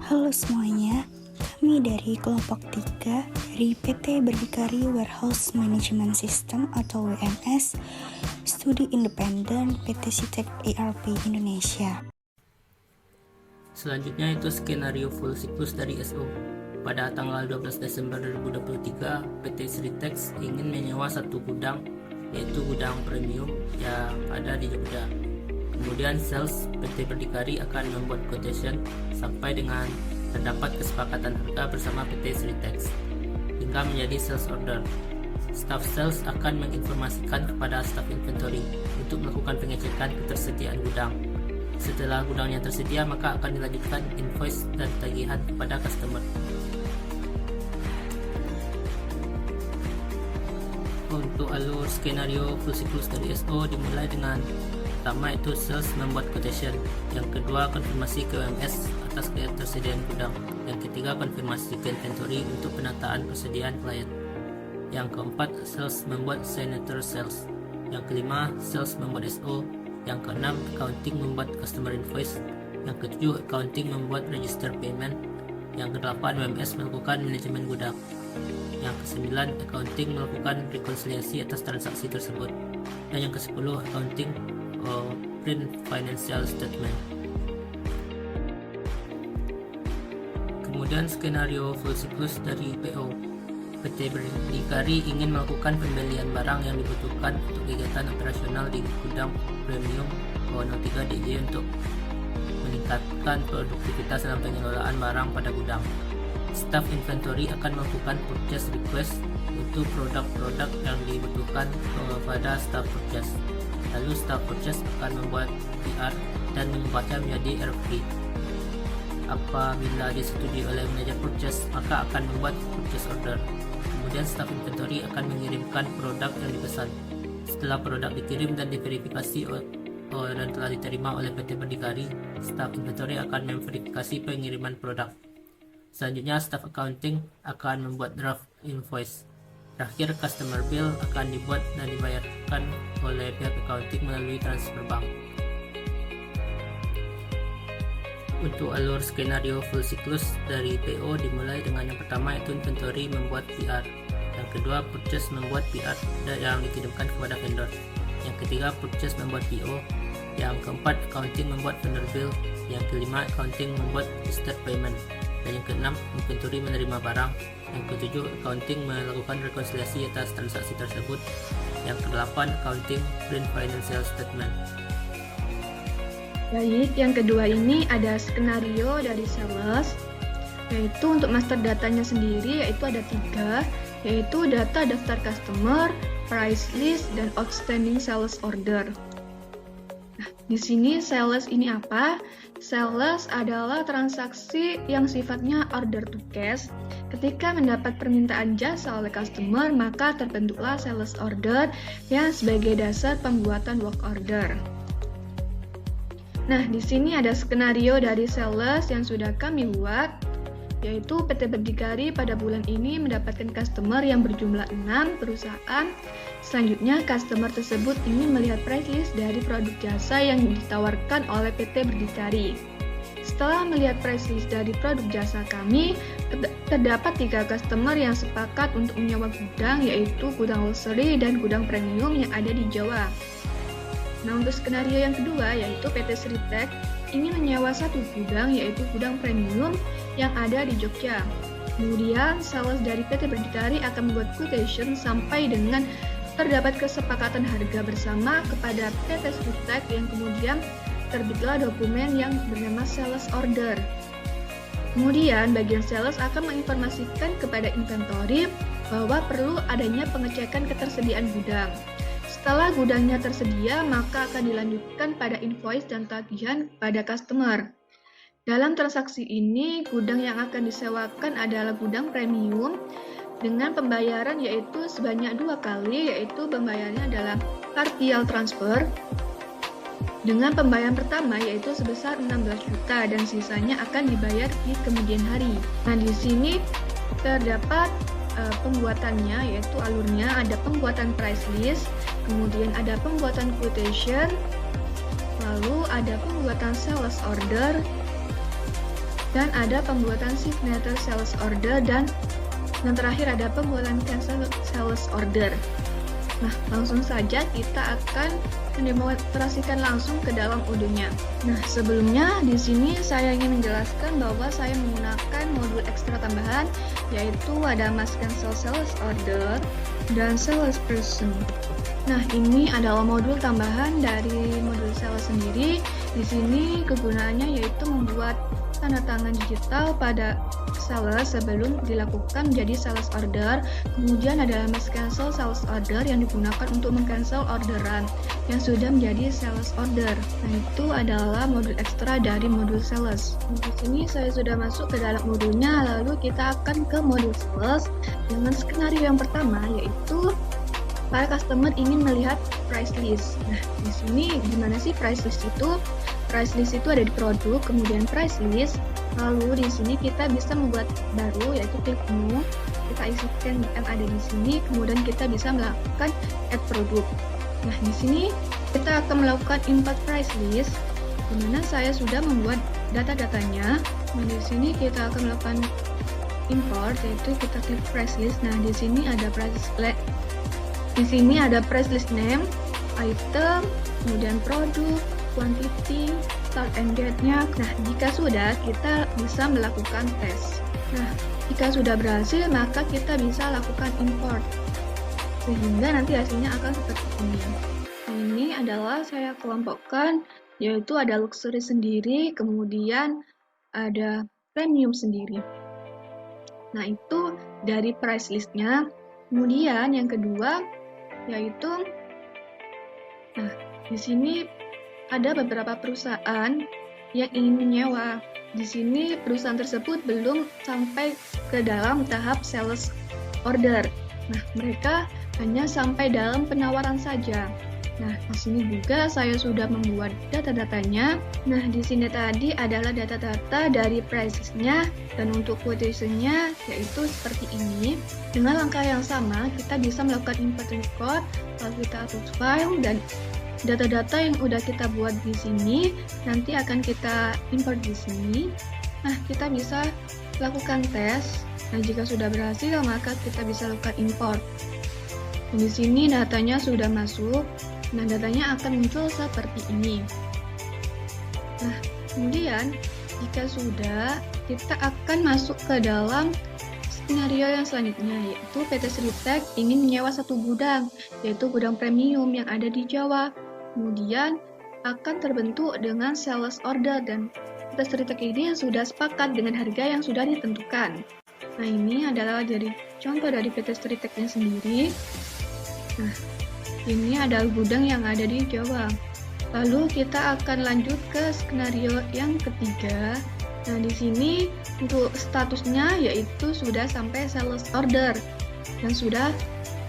Halo semuanya, kami dari kelompok 3 dari PT Berdikari Warehouse Management System atau WMS, Studi Independen PT Sitek ERP Indonesia. Selanjutnya itu skenario full siklus dari SO. Pada tanggal 12 Desember 2023, PT Sritex ingin menyewa satu gudang, yaitu gudang premium yang ada di Jogja. Kemudian sales PT Berdikari akan membuat quotation sampai dengan terdapat kesepakatan harga bersama PT Sritex hingga menjadi sales order. Staff sales akan menginformasikan kepada staff inventory untuk melakukan pengecekan ketersediaan gudang. Setelah gudangnya tersedia, maka akan dilanjutkan invoice dan tagihan kepada customer. Untuk alur skenario full siklus dari SO dimulai dengan pertama itu sales membuat quotation, yang kedua konfirmasi ke WMS atas ketersediaan gudang, yang ketiga konfirmasi ke inventory untuk penataan persediaan klien, yang keempat sales membuat signature sales, yang kelima sales membuat SO, yang keenam accounting membuat customer invoice, yang ketujuh accounting membuat register payment, yang kedelapan WMS melakukan manajemen gudang, yang kesembilan accounting melakukan rekonsiliasi atas transaksi tersebut, dan yang kesepuluh accounting print financial statement. Kemudian skenario full siklus dari PO. PT Berdikari ingin melakukan pembelian barang yang dibutuhkan untuk kegiatan operasional di gudang premium O03 DJ untuk meningkatkan produktivitas dalam pengelolaan barang pada gudang. Staff inventory akan melakukan purchase request untuk produk-produk yang dibutuhkan pada staff purchase. Lalu staff purchase akan membuat PR dan mengubahnya menjadi RFP. Apabila disetujui oleh manajer purchase, maka akan membuat purchase order. Kemudian staff inventory akan mengirimkan produk yang dipesan. Setelah produk dikirim dan diverifikasi dan telah diterima oleh PT Berdikari, staff inventory akan memverifikasi pengiriman produk. Selanjutnya staff accounting akan membuat draft invoice. Terakhir customer bill akan dibuat dan dibayarkan oleh pihak accounting melalui transfer bank. Untuk alur skenario full siklus dari PO dimulai dengan yang pertama yaitu inventory membuat PR, yang kedua purchase membuat PR yang dikirimkan kepada vendor, yang ketiga purchase membuat PO, yang keempat accounting membuat vendor bill, yang kelima accounting membuat register payment, dan yang keenam inventory menerima barang, yang ketujuh accounting melakukan rekonsiliasi atas transaksi tersebut, yang kedelapan accounting print financial statement. Baik, yang kedua ini ada skenario dari sales, yaitu untuk master datanya sendiri yaitu ada 3, yaitu data daftar customer, price list, dan outstanding sales order. Nah, di sini sales ini apa? Sales adalah transaksi yang sifatnya order to cash. Ketika mendapat permintaan jasa oleh customer, maka terbentuklah sales order yang sebagai dasar pembuatan work order. Nah, di sini ada skenario dari sales yang sudah kami buat, yaitu PT Berdikari pada bulan ini mendapatkan customer yang berjumlah 6 perusahaan. Selanjutnya, customer tersebut ingin melihat price list dari produk jasa yang ditawarkan oleh PT Berdikari. Setelah melihat price list dari produk jasa kami, terdapat 3 customer yang sepakat untuk menyewa gudang, yaitu gudang luxury dan gudang premium yang ada di Jawa. Nah, untuk skenario yang kedua, yaitu PT Sritex ingin menyewa satu gudang, yaitu gudang premium yang ada di Jogja. Kemudian, sales dari PT Berdikari akan membuat quotation sampai dengan terdapat kesepakatan harga bersama kepada PT Sritex yang kemudian terbitlah dokumen yang bernama sales order. Kemudian, bagian sales akan menginformasikan kepada inventory bahwa perlu adanya pengecekan ketersediaan gudang. Setelah gudangnya tersedia, maka akan dilanjutkan pada invoice dan tagihan pada customer. Dalam transaksi ini, gudang yang akan disewakan adalah gudang premium dengan pembayaran yaitu sebanyak 2 kali, yaitu pembayarannya adalah partial transfer. Dengan pembayaran pertama yaitu sebesar 16 juta dan sisanya akan dibayar di kemudian hari. Nah, di sini terdapat pembuatannya, yaitu alurnya ada pembuatan price list, kemudian ada pembuatan quotation, lalu ada pembuatan sales order, dan ada pembuatan signature sales order, dan yang terakhir ada pembuatan cancel sales order. Nah, langsung saja kita akan mendemonstrasikan langsung ke dalam Odoo-nya. Nah, sebelumnya di sini saya ingin menjelaskan bahwa saya menggunakan modul ekstra tambahan, yaitu ada mass cancel sales order dan sales person. Nah, ini adalah modul tambahan dari modul sales sendiri. Di sini kegunaannya yaitu membuat tanda tangan digital pada sales sebelum dilakukan menjadi sales order. Kemudian ada mass cancel sales order yang digunakan untuk meng-cancel orderan yang sudah menjadi sales order. Nah, itu adalah modul ekstra dari modul sales. Di sini saya sudah masuk ke dalam modulnya, lalu kita akan ke modul sales dengan skenario yang pertama, yaitu para customer ingin melihat price list. Nah, di sini gimana sih price list itu? Price list itu ada di produk, kemudian price list. Lalu di sini kita bisa membuat baru, yaitu klik new. Kita isikan yang ada di sini, kemudian kita bisa melakukan add produk. Nah, di sini kita akan melakukan import price list, di mana saya sudah membuat data-datanya. Nah, di sini kita akan melakukan import, yaitu kita klik price list. Nah, di sini ada price list. Di sini ada price list name, item, kemudian produk, quantity, start and date-nya. Nah, jika sudah, kita bisa melakukan tes. Nah, jika sudah berhasil, maka kita bisa lakukan import. Sehingga nanti hasilnya akan seperti ini. Nah, ini adalah saya kelompokkan, yaitu ada luxury sendiri, kemudian ada premium sendiri. Nah, itu dari price list-nya. Kemudian yang kedua, yaitu, nah, di sini ada beberapa perusahaan yang ingin menyewa. Di sini perusahaan tersebut belum sampai ke dalam tahap sales order. Nah, mereka hanya sampai dalam penawaran saja. Nah, di sini juga saya sudah membuat data-datanya. Nah, di sini tadi adalah data-data dari prices-nya, dan untuk quotation-nya yaitu seperti ini. Dengan langkah yang sama, kita bisa melakukan import record, lalu kita upload file, dan data-data yang udah kita buat di sini nanti akan kita import di sini. Nah, kita bisa lakukan tes. Nah, jika sudah berhasil, maka kita bisa lakukan import. Dan di sini datanya sudah masuk. Nah, datanya akan muncul seperti ini. Nah, kemudian jika sudah, kita akan masuk ke dalam skenario yang selanjutnya, yaitu PT Sritek ingin menyewa satu gudang, yaitu gudang premium yang ada di Jawa. Kemudian akan terbentuk dengan sales order, dan PT Sritek ini sudah sepakat dengan harga yang sudah ditentukan. Nah, ini adalah dari contoh dari PT Sriteknya sendiri. Nah, ini adalah gudang yang ada di Jawa. Lalu kita akan lanjut ke skenario yang ketiga. Nah, di sini untuk statusnya yaitu sudah sampai sales order dan sudah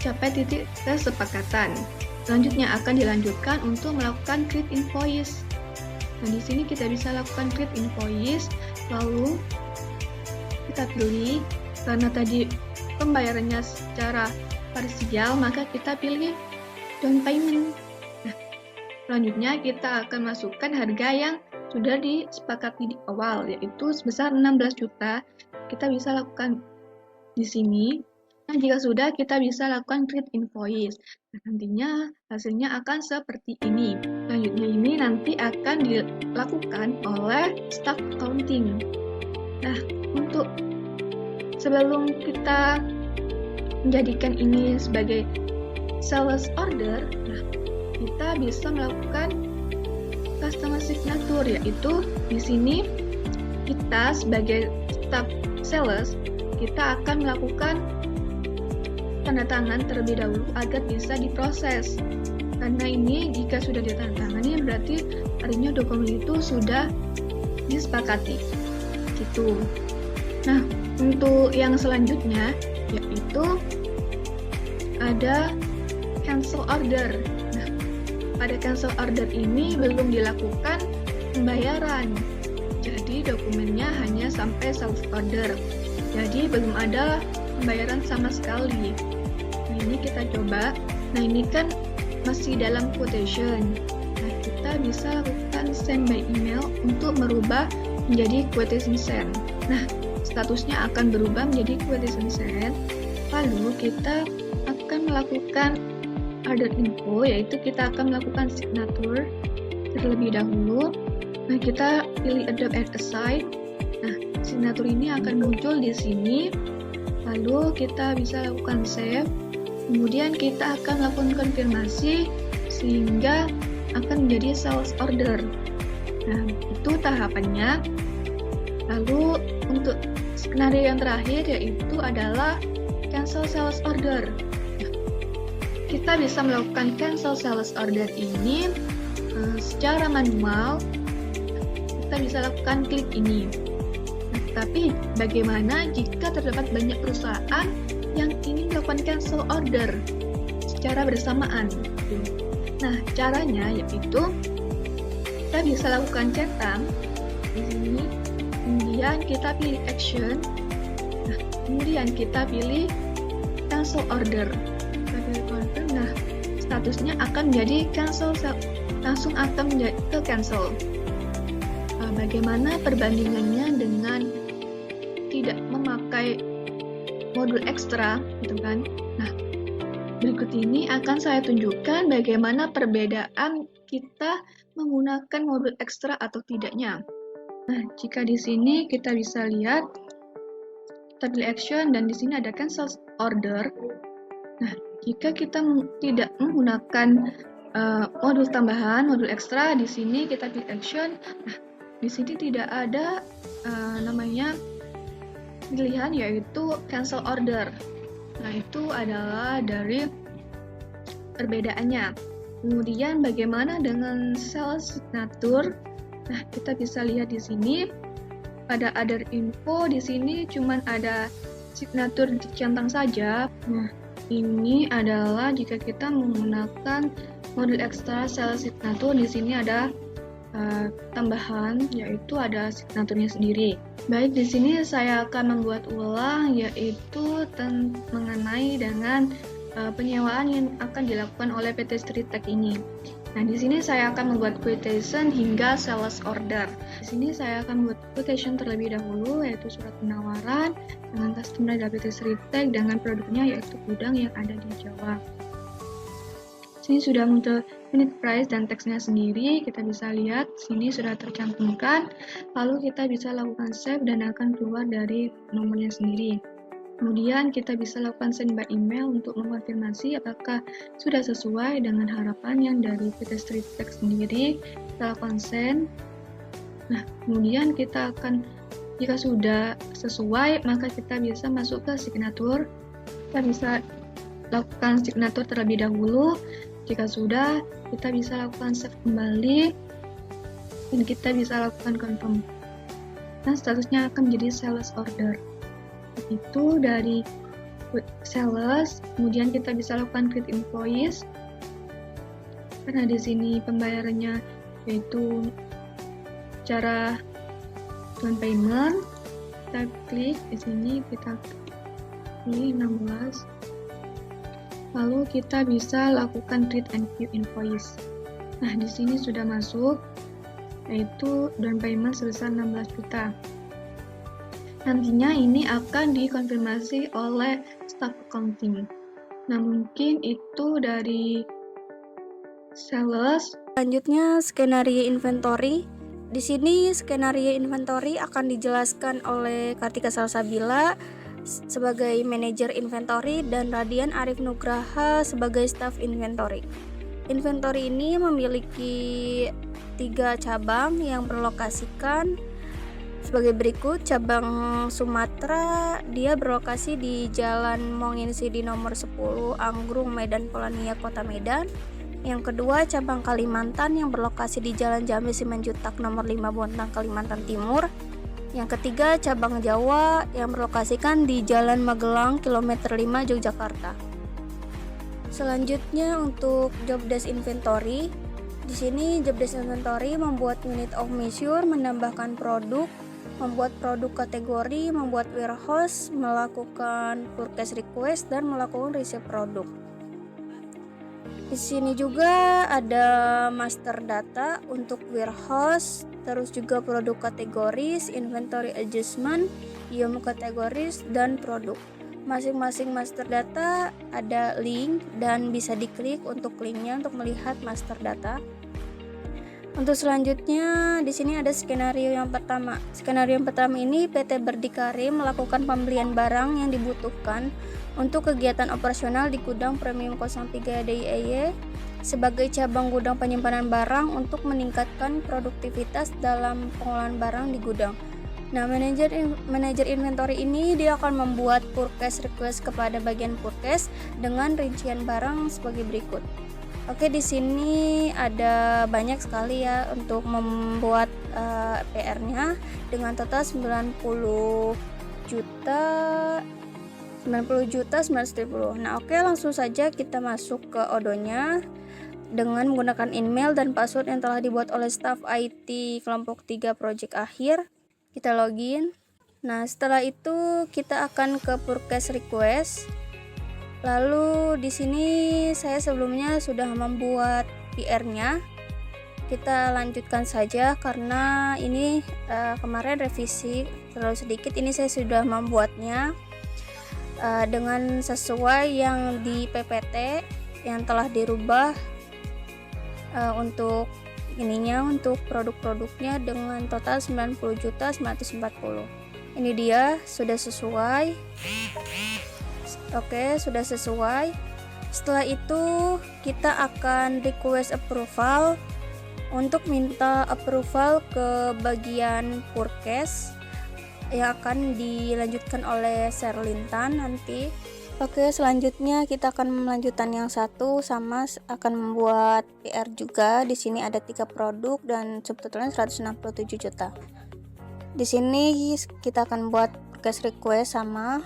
capai titik kesepakatan. Selanjutnya akan dilanjutkan untuk melakukan create invoice. Nah, di sini kita bisa lakukan create invoice, lalu kita pilih, karena tadi pembayarannya secara parsial, maka kita pilih down payment. Nah, selanjutnya kita akan masukkan harga yang sudah disepakati di awal, yaitu sebesar 16 juta. Kita bisa lakukan di sini. Nah, jika sudah, kita bisa lakukan create invoice. Nah, nantinya hasilnya akan seperti ini. Selanjutnya ini nanti akan dilakukan oleh staff accounting. Nah, untuk sebelum kita menjadikan ini sebagai sales order, nah, kita bisa melakukan customer signature, yaitu di sini kita sebagai staff sales, kita akan melakukan tanda tangan terlebih dahulu agar bisa diproses. Karena ini jika sudah ditandatangani berarti artinya dokumen itu sudah disepakati. Gitu. Nah, untuk yang selanjutnya yaitu ada cancel order. Nah, pada cancel order ini belum dilakukan pembayaran. Jadi dokumennya hanya sampai sales order. Jadi belum ada pembayaran sama sekali. Nah, ini kita coba. Nah, ini kan masih dalam quotation. Nah, kita bisa lakukan send by email untuk merubah menjadi quotation send. Nah, statusnya akan berubah menjadi quotation send. Lalu kita akan melakukan order info, yaitu kita akan melakukan signature terlebih dahulu. Nah, kita pilih adopt and assign. Nah, signature ini akan muncul di sini. Lalu kita bisa lakukan save. Kemudian kita akan lakukan konfirmasi sehingga akan menjadi sales order. Nah, itu tahapannya. Lalu untuk skenario yang terakhir yaitu adalah cancel sales order. Nah, kita bisa melakukan cancel sales order ini secara manual. Kita bisa lakukan klik ini. Nah, tapi bagaimana jika terdapat banyak perusahaan yang ingin melakukan cancel order secara bersamaan? Nah, caranya yaitu kita bisa lakukan centang di sini, kemudian kita pilih action, nah, kemudian kita pilih cancel order. Kita pilih confirm, nah statusnya akan menjadi cancel, langsung akan menjadi ke cancel. Bagaimana perbandingannya dengan tidak memakai modul ekstra, gitu kan? Nah, berikut ini akan saya tunjukkan bagaimana perbedaan kita menggunakan modul ekstra atau tidaknya. Nah, jika di sini kita bisa lihat, kita pilih action dan di sini ada cancel order. Nah, jika kita tidak menggunakan modul tambahan, modul ekstra, di sini kita pilih action. Nah, di sini tidak ada namanya pilihan yaitu cancel order. Nah, itu adalah dari perbedaannya. Kemudian bagaimana dengan sales signature? Nah, kita bisa lihat di sini pada other info, di sini cuman ada signature dicentang saja. Nah, ini adalah jika kita menggunakan modul ekstra sales signature, di sini ada tambahan yaitu ada signaturnya sendiri. Baik, di sini saya akan membuat ulang yaitu mengenai dengan penyewaan yang akan dilakukan oleh PT Streetek ini. Nah, di sini saya akan membuat quotation hingga sales order. Di sini saya akan membuat quotation terlebih dahulu yaitu surat penawaran dengan customer dari PT Streetek dengan produknya yaitu gudang yang ada di Jawa. Sini sudah muncul unit price dan teksnya sendiri, kita bisa lihat sini sudah tercantumkan. Lalu kita bisa lakukan save dan akan keluar dari nomornya sendiri. Kemudian kita bisa lakukan send by email untuk mengonfirmasi apakah sudah sesuai dengan harapan yang dari PT Streetek sendiri. Kita lakukan send. Nah, kemudian kita akan, jika sudah sesuai, maka kita bisa masuk ke signature. Kita bisa lakukan signature terlebih dahulu. Jika sudah, kita bisa lakukan save kembali dan kita bisa lakukan confirm. Nah, statusnya akan menjadi sales order. Itu dari sales. Kemudian kita bisa lakukan create invoice. Karena di sini pembayarannya yaitu cara down payment. Kita klik di sini, kita pilih 16. Lalu kita bisa lakukan create and view invoice. Nah, di sini sudah masuk yaitu down payment sebesar 16 juta. Nantinya ini akan dikonfirmasi oleh staff accounting. Nah, mungkin itu dari sales. Selanjutnya skenario inventory. Di sini skenario inventory akan dijelaskan oleh Kartika Salsabila sebagai manajer inventory dan Radian Arif Nugraha sebagai staff inventory. Inventory ini memiliki 3 cabang yang berlokasikan sebagai berikut. Cabang Sumatera, dia berlokasi di Jalan Monginsi di nomor 10 Anggrung, Medan Polania, Kota Medan. Yang kedua, cabang Kalimantan yang berlokasi di Jalan Jambi Simanjuntak nomor 5 Bontang, Kalimantan Timur. Yang ketiga, cabang Jawa yang berlokasikan di Jalan Magelang, kilometer 5 Yogyakarta. Selanjutnya untuk job desk inventory. Di sini job desk inventory membuat unit of measure, menambahkan produk, membuat produk kategori, membuat warehouse, melakukan purchase request, dan melakukan receive produk. Di sini juga ada master data untuk warehouse, terus juga produk kategoris, inventory adjustment, IOM kategoris, dan produk. Masing-masing master data ada link dan bisa diklik untuk linknya untuk melihat master data. Untuk selanjutnya di sini ada skenario yang pertama. Skenario yang pertama ini PT Berdikari melakukan pembelian barang yang dibutuhkan untuk kegiatan operasional di gudang premium 03 DIY sebagai cabang gudang penyimpanan barang untuk meningkatkan produktivitas dalam pengolahan barang di gudang. Nah, manajer inventory ini dia akan membuat purchase request kepada bagian purchase dengan rincian barang sebagai berikut. Oke, di sini ada banyak sekali ya untuk membuat PR-nya dengan total 90 juta 910. Nah, oke, langsung saja kita masuk ke odonya dengan menggunakan email dan password yang telah dibuat oleh staf IT kelompok 3 project akhir. Kita login. Nah, setelah itu kita akan ke purchase request. Lalu di sini saya sebelumnya sudah membuat PR-nya. Kita lanjutkan saja karena ini kemarin revisi terlalu sedikit. Ini saya sudah membuatnya dengan sesuai yang di PPT yang telah dirubah untuk untuk produk-produknya dengan total 90.940. Ini dia sudah sesuai. Oke, sudah sesuai. Setelah itu kita akan request approval untuk minta approval ke bagian purchase yang akan dilanjutkan oleh Serlintan nanti. Oke, selanjutnya kita akan melanjutkan yang satu sama akan membuat PR juga. Di sini ada 3 produk dan subtotalnya 167 juta. Di sini kita akan buat cash request sama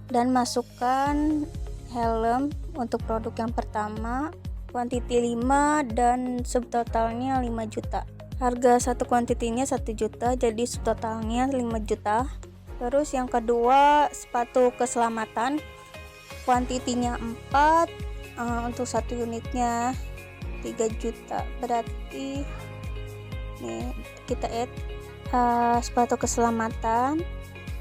dan masukkan helm untuk produk yang pertama, quantity 5 dan subtotalnya 5 juta. Harga satu quantity-nya 1 juta, jadi subtotalnya 5 juta. Terus yang kedua, sepatu keselamatan, kuantitinya 4, untuk satu unitnya 3 juta. Berarti nih kita add sepatu keselamatan,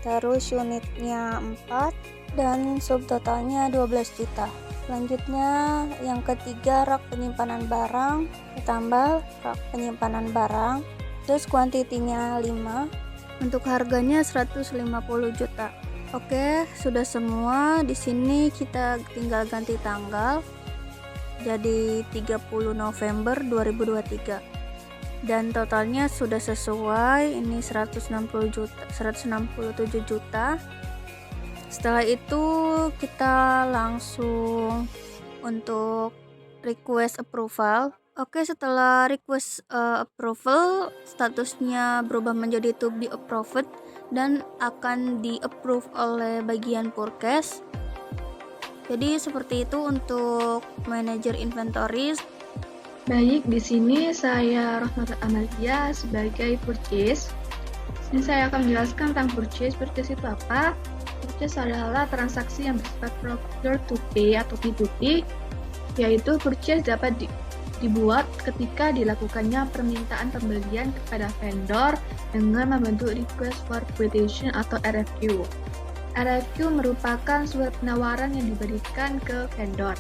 terus unitnya 4 dan subtotalnya 12 juta. Selanjutnya yang ketiga, rak penyimpanan barang, ditambah rak penyimpanan barang, terus kuantitinya 5. Untuk harganya 150 juta. Oke, sudah semua. Di sini kita tinggal ganti tanggal jadi 30 November 2023. Dan totalnya sudah sesuai. Ini 167 juta. Setelah itu kita langsung untuk request approval. Oke, setelah request approval, statusnya berubah menjadi to be approved dan akan di-approve oleh bagian purchase. Jadi seperti itu untuk manajer inventory. Baik, di sini saya Rohmat Amalia sebagai purchase. Ini saya akan menjelaskan tentang purchase. Purchase itu apa? Purchase adalah transaksi yang bersifat procure to pay atau P2P, yaitu purchase dapat dibuat ketika dilakukannya permintaan pembelian kepada vendor dengan membentuk request for quotation atau RFQ. RFQ merupakan surat penawaran yang diberikan ke vendor.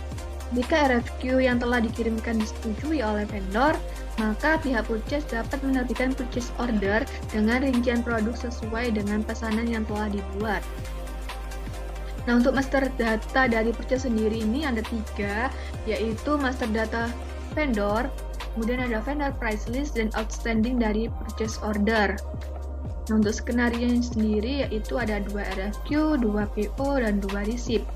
Jika RFQ yang telah dikirimkan disetujui oleh vendor, maka pihak purchase dapat menerbitkan purchase order dengan rincian produk sesuai dengan pesanan yang telah dibuat. Nah, untuk master data dari purchase sendiri ini ada 3, yaitu master data vendor, kemudian ada vendor price list dan outstanding dari purchase order. Nah, untuk skenario sendiri yaitu ada 2 RFQ, 2 PO, dan 2 receipt.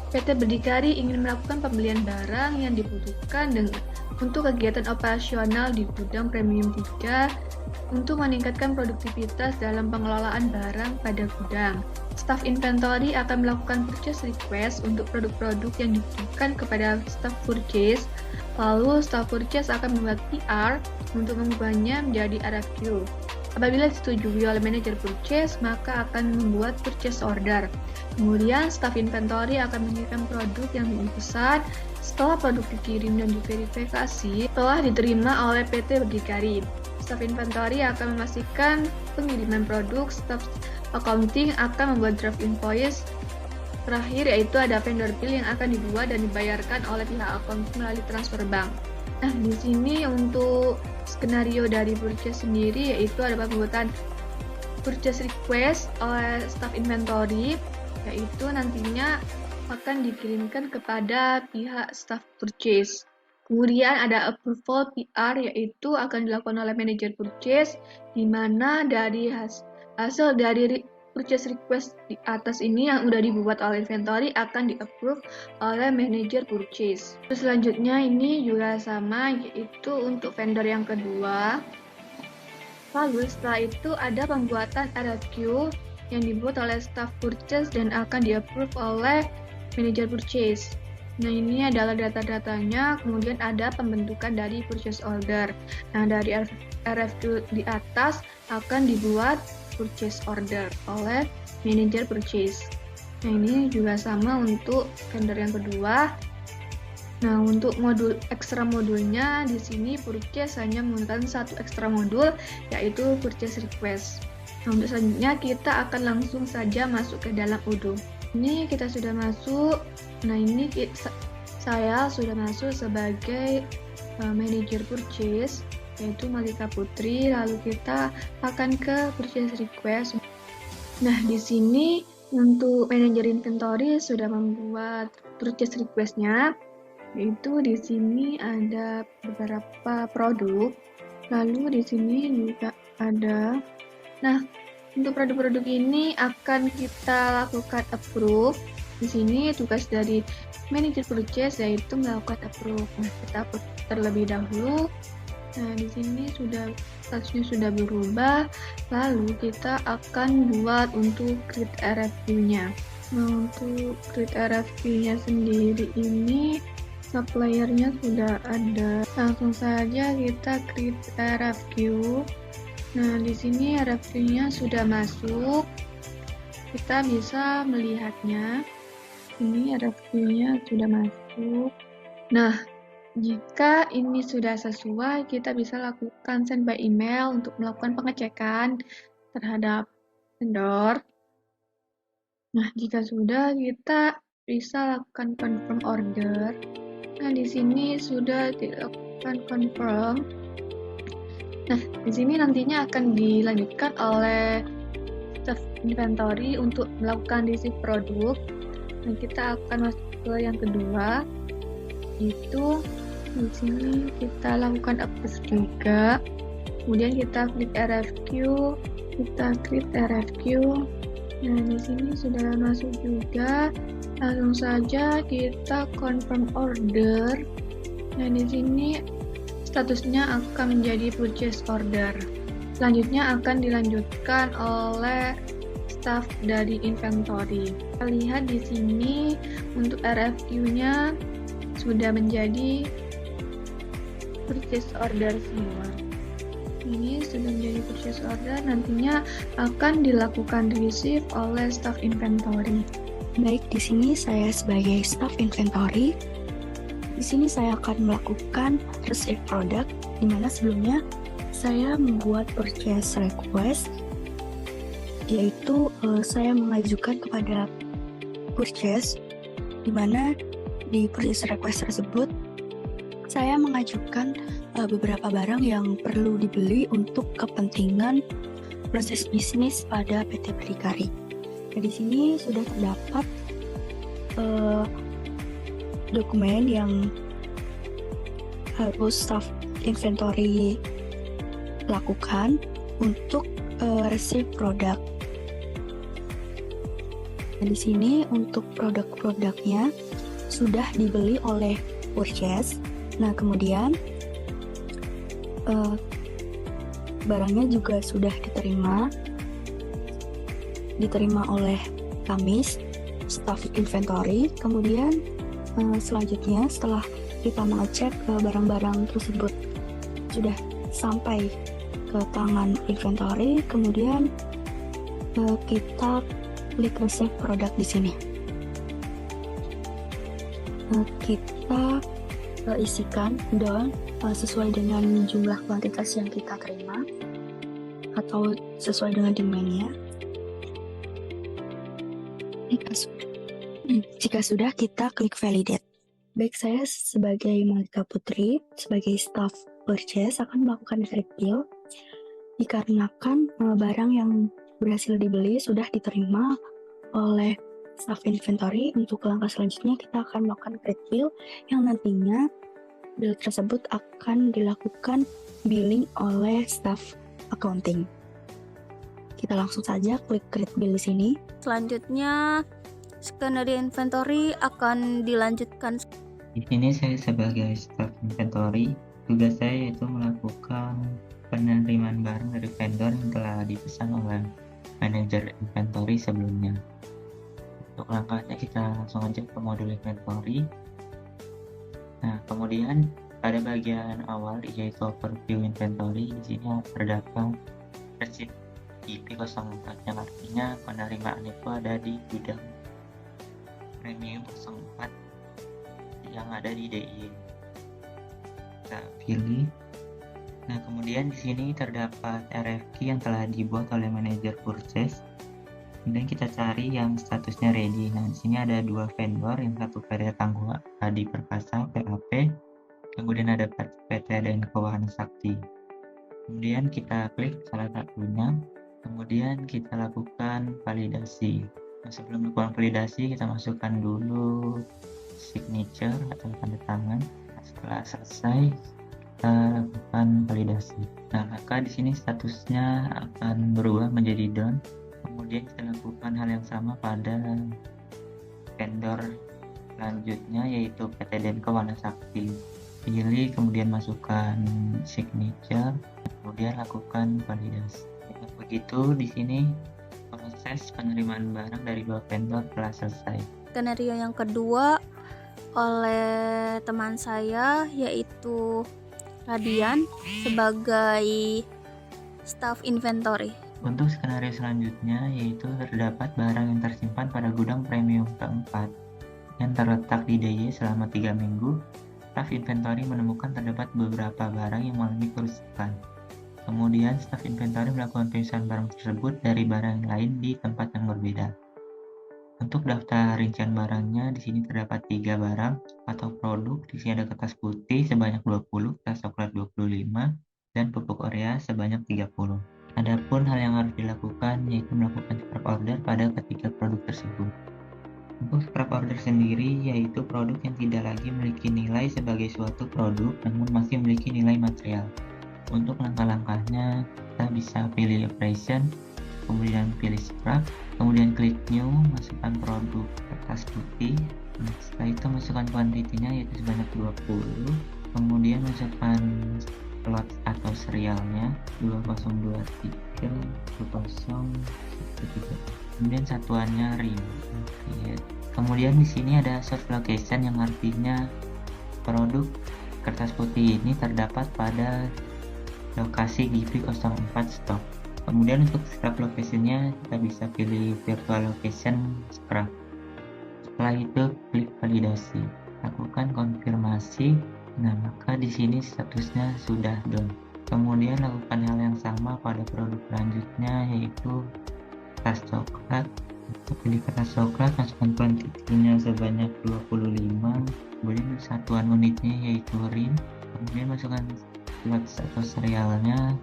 PT Berdikari ingin melakukan pembelian barang yang dibutuhkan untuk kegiatan operasional di gudang premium 3 untuk meningkatkan produktivitas dalam pengelolaan barang pada gudang. Staff inventory akan melakukan purchase request untuk produk-produk yang dibutuhkan kepada staff purchase. Lalu staff purchase akan membuat PR untuk mengubahnya menjadi RFQ. Apabila disetujui oleh manajer purchase, maka akan membuat purchase order. Kemudian staff inventory akan mengirimkan produk yang dipesan. Setelah produk dikirim dan diverifikasi, telah diterima oleh PT Berdikari. Staff inventory akan memastikan pengiriman produk. Staff accounting akan membuat draft invoice. Terakhir yaitu ada vendor bill yang akan dibuat dan dibayarkan oleh pihak accounting melalui transfer bank. Nah, di sini untuk skenario dari purchase sendiri yaitu ada pembuatan purchase request oleh staff inventory, yaitu nantinya akan dikirimkan kepada pihak staff purchase. Kemudian ada approval PR, yaitu akan dilakukan oleh manajer purchase, di mana dari hasil dari purchase request di atas ini yang udah dibuat oleh inventory akan di-approve oleh manajer purchase. Terus selanjutnya ini juga sama, yaitu untuk vendor yang kedua. Lalu setelah itu ada pembuatan RFQ yang dibuat oleh staff purchase dan akan di-approve oleh manajer purchase. Nah, ini adalah data-datanya, kemudian ada pembentukan dari purchase order. Nah, dari RFQ di atas akan dibuat purchase order oleh manager purchase. Nah, ini juga sama untuk vendor yang kedua. Nah, untuk modul ekstra modulnya di sini purchase hanya menggunakan satu ekstra modul, yaitu purchase request. Nah, untuk selanjutnya kita akan langsung saja masuk ke dalam Odoo. Ini kita sudah masuk. Nah, ini saya sudah masuk sebagai manager purchase, yaitu Malika Putri. Lalu kita akan ke purchase request. Nah, di sini untuk manajer inventory sudah membuat purchase request-nya, yaitu di sini ada beberapa produk. Lalu di sini juga ada. Nah, untuk produk-produk ini akan kita lakukan approve. Di sini tugas dari manajer purchase yaitu melakukan approve. Nah, kita approve terlebih dahulu. Nah, di sini statusnya sudah berubah. Lalu kita akan buat untuk create RFQ-nya. Nah, untuk create RFQ-nya sendiri ini supplier-nya sudah ada. Langsung saja kita create RFQ. Nah, di sini RFQ-nya sudah masuk. Kita bisa melihatnya. Ini RFQ-nya sudah masuk. Nah, jika ini sudah sesuai, kita bisa lakukan send by email untuk melakukan pengecekan terhadap vendor. Nah, jika sudah, kita bisa lakukan confirm order. Nah, di sini sudah dilakukan confirm. Nah, di sini nantinya akan dilanjutkan oleh staff inventory untuk melakukan receive produk. Nah, kita akan masuk ke yang kedua, itu di sini kita lakukan approve juga. Kemudian kita klik RFQ, kita klik RFQ. Nah, di sini sudah masuk juga. Langsung saja kita confirm order. Nah, di sini statusnya akan menjadi purchase order. Selanjutnya akan dilanjutkan oleh staff dari inventory. Kita lihat di sini untuk RFQ-nya sudah menjadi purchase order semua. Ini sudah menjadi purchase order, nantinya akan dilakukan receive oleh staff inventory. Baik, di sini saya sebagai staff inventory. Di sini saya akan melakukan receive product, di mana sebelumnya saya membuat purchase request, yaitu saya mengajukan kepada purchase, di mana di purchase request tersebut saya mengajukan beberapa barang yang perlu dibeli untuk kepentingan proses bisnis pada PT Berdikari. Nah, di sini sudah terdapat dokumen yang harus staff inventory lakukan untuk receive produk. Nah, di sini untuk produk-produknya sudah dibeli oleh purchase. Nah, kemudian barangnya juga sudah diterima oleh kami, staff inventory. Kemudian selanjutnya setelah kita mengecek barang-barang tersebut sudah sampai ke tangan inventory, kemudian kita klik receive product di sini. Kita isikan done sesuai dengan jumlah kuantitas yang kita terima atau sesuai dengan demand-nya. Jika sudah, kita klik validate. Baik, saya sebagai Malika Putri, sebagai staff purchase akan melakukan credit bill dikarenakan barang yang berhasil dibeli sudah diterima oleh staff inventory. Untuk langkah selanjutnya kita akan melakukan credit bill yang nantinya bill tersebut akan dilakukan billing oleh staff accounting. Kita langsung saja klik credit bill di sini. Selanjutnya, skenario inventory akan dilanjutkan. Di sini saya sebagai staff inventory, tugas saya yaitu melakukan penerimaan barang dari vendor yang telah dipesan oleh manajer inventory sebelumnya. Untuk langkahnya kita langsung aja ke modul inventory. Nah, kemudian pada bagian awal yaitu overview inventory, di sini terdapat receipt IP04 yang artinya penerimaan itu ada di gudang premium 04 yang ada di DIY. Kita pilih. Nah, kemudian di sini terdapat RFQ yang telah dibuat oleh manajer purchase. Kemudian kita cari yang statusnya ready. Nah, di sini ada dua vendor, yang satu PT Tangguh Adi Perkasa (PAP), kemudian ada PT dan Keuangan Sakti. Kemudian kita klik salah satunya, kemudian kita lakukan validasi. Nah, sebelum melakukan validasi, kita masukkan dulu signature atau tanda tangan. Nah, setelah selesai, kita lakukan validasi. Nah, maka di sini statusnya akan berubah menjadi done. Kemudian kita lakukan hal yang sama pada vendor selanjutnya yaitu PT Denko Wana Sakti. Pilih, kemudian masukkan signature, kemudian lakukan validasi. Nah, begitu di sini proses penerimaan barang dari dua vendor telah selesai. Skenario yang kedua oleh teman saya yaitu Radian sebagai staff inventory. Untuk skenario selanjutnya yaitu terdapat barang yang tersimpan pada gudang premium keempat yang terletak di DIY selama 3 minggu. Staff inventory menemukan terdapat beberapa barang yang mengalami kerusakan. Kemudian staff inventory melakukan pemisahan barang tersebut dari barang lain di tempat yang berbeda. Untuk daftar rincian barangnya, di sini terdapat 3 barang atau produk. Di sini ada kertas putih sebanyak 20, kertas coklat 25, dan pupuk urea sebanyak 30. Adapun hal yang harus dilakukan yaitu melakukan scrap order pada ketiga produk tersebut. Untuk scrap order sendiri yaitu produk yang tidak lagi memiliki nilai sebagai suatu produk namun masih memiliki nilai material. Untuk langkah-langkahnya kita bisa pilih operation, kemudian pilih scrap, kemudian klik new, masukkan produk kertas putih. Setelah itu masukkan kuantitinya yaitu sebanyak 20, kemudian masukkan lot atau serialnya 2023 2013, kemudian satuannya ring. Kemudian di sini ada source location yang artinya produk kertas putih ini terdapat pada lokasi GP04 stok. Kemudian untuk scrap locationnya kita bisa pilih virtual location scrap. Setelah itu klik validasi, lakukan konfirmasi. Nah, maka di sini statusnya sudah done. Kemudian lakukan hal yang sama pada produk selanjutnya yaitu kertas coklat. Pilih kertas coklat, masukkan kuantitinya sebanyak 25, kemudian satuan unitnya yaitu rim, kemudian masukkan lot atau serialnya.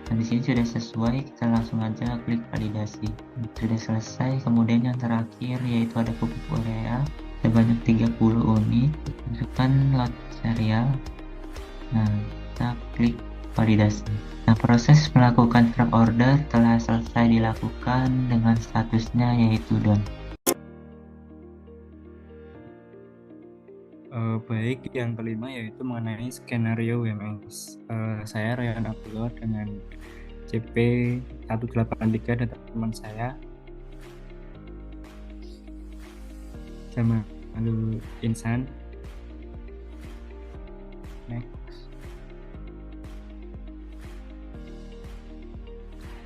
Nah, di sini sudah sesuai, kita langsung aja klik validasi. Sudah selesai. Kemudian yang terakhir yaitu ada pupuk urea sebanyak 30 unit, masukkan lot serial. Nah, kita klik validasi. Nah, proses melakukan scrap order telah selesai dilakukan dengan statusnya yaitu done. Baik, yang kelima yaitu mengenai skenario WMS. Saya Ryan Abdullah dengan CP 183 dan teman saya Jamalul Insan. Next.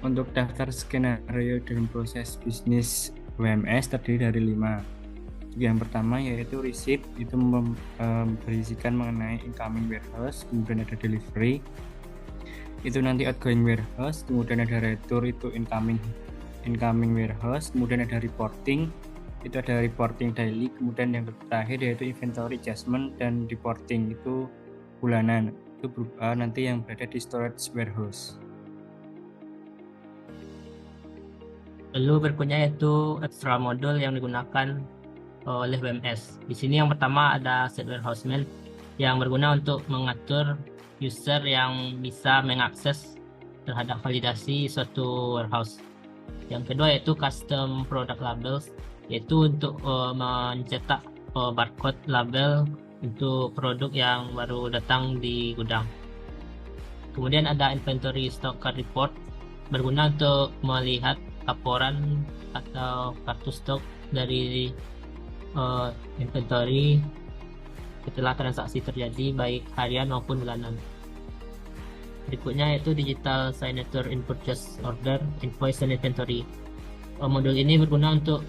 Untuk daftar skenario dalam proses bisnis WMS terdiri dari 5. Yang pertama yaitu receipt, itu berisikan mengenai incoming warehouse, kemudian ada delivery, itu nanti outgoing warehouse, kemudian ada return, itu incoming warehouse, kemudian ada reporting, itu ada reporting daily, kemudian yang terakhir yaitu inventory adjustment dan reporting, itu bulanan, itu berupa nanti yang berada di storage warehouse. Lalu berikutnya yaitu extra modul yang digunakan oleh WMS. Di sini yang pertama ada set warehouse mail yang berguna untuk mengatur user yang bisa mengakses terhadap validasi suatu warehouse. Yang kedua yaitu custom product labels, yaitu untuk mencetak barcode label untuk produk yang baru datang di gudang. Kemudian ada inventory stock card report, berguna untuk melihat laporan atau kartu stok dari inventory setelah transaksi terjadi baik harian maupun bulanan. Berikutnya yaitu digital signature in purchase order, invoice, dan inventory. Modul ini berguna untuk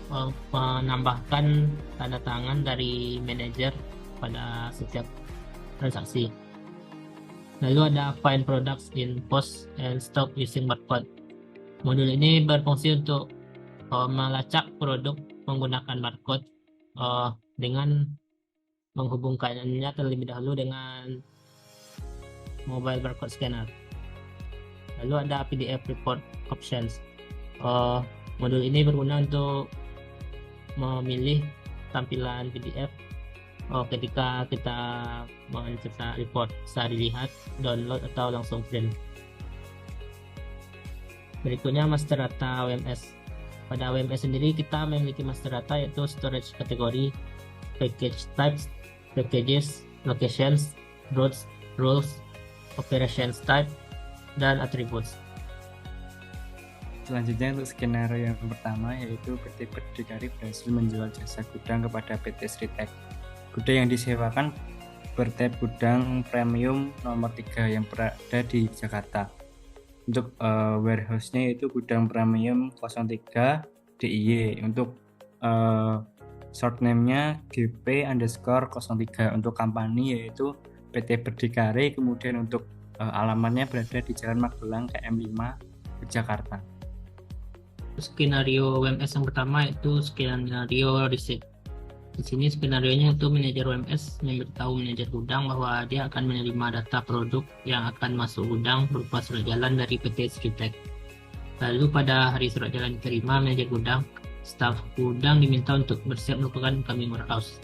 menambahkan tanda tangan dari manajer pada setiap transaksi. Lalu ada find products in post and stock using barcode. Modul ini berfungsi untuk melacak produk menggunakan barcode dengan menghubungkannya terlebih dahulu dengan mobile barcode scanner. Lalu ada PDF report options. Modul ini berguna untuk memilih tampilan PDF ketika kita mencetak report, bisa dilihat, download, atau langsung print. Berikutnya master data WMS. Pada WMS sendiri kita memiliki master data yaitu storage kategori, package types, packages, locations, routes, rules, operations type, dan attributes. Selanjutnya untuk skenario yang pertama yaitu PT Berdikari berhasil menjual jasa gudang kepada PT Sritek. Gudang yang disewakan bertype gudang premium nomor 3 yang berada di Jakarta. Untuk warehouse-nya yaitu gudang premium 03 DIY. Untuk short name-nya GP_03. Untuk company yaitu PT Berdikari. Kemudian untuk alamatnya berada di Jalan Magelang KM5 Jakarta. Skenario WMS yang pertama yaitu skenario receipt. Di sini skenario-nya itu manajer WMS memberitahu manajer gudang bahwa dia akan menerima data produk yang akan masuk gudang berupa surat jalan dari PT Sritek. Lalu pada hari surat jalan diterima manajer gudang, staf gudang diminta untuk bersiap melakukan incoming warehouse.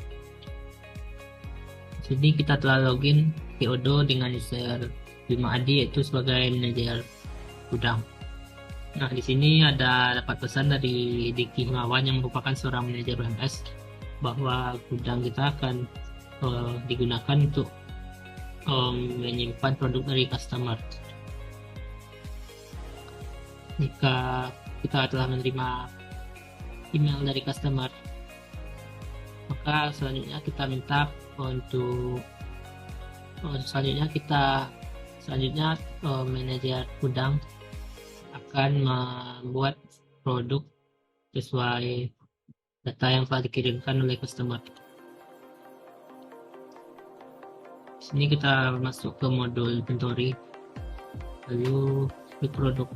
Di sini kita telah login Theodo dengan user 5AD yaitu sebagai manajer gudang. Nah, di sini ada dapat pesan dari Diki Himawan yang merupakan seorang manajer WMS bahwa gudang kita akan digunakan untuk menyimpan produk dari customer. Jika kita telah menerima email dari customer, maka selanjutnya kita minta untuk selanjutnya manajer gudang akan membuat produk sesuai data yang telah dikirimkan oleh customer. Di sini kita masuk ke modul inventory, lalu klik produk.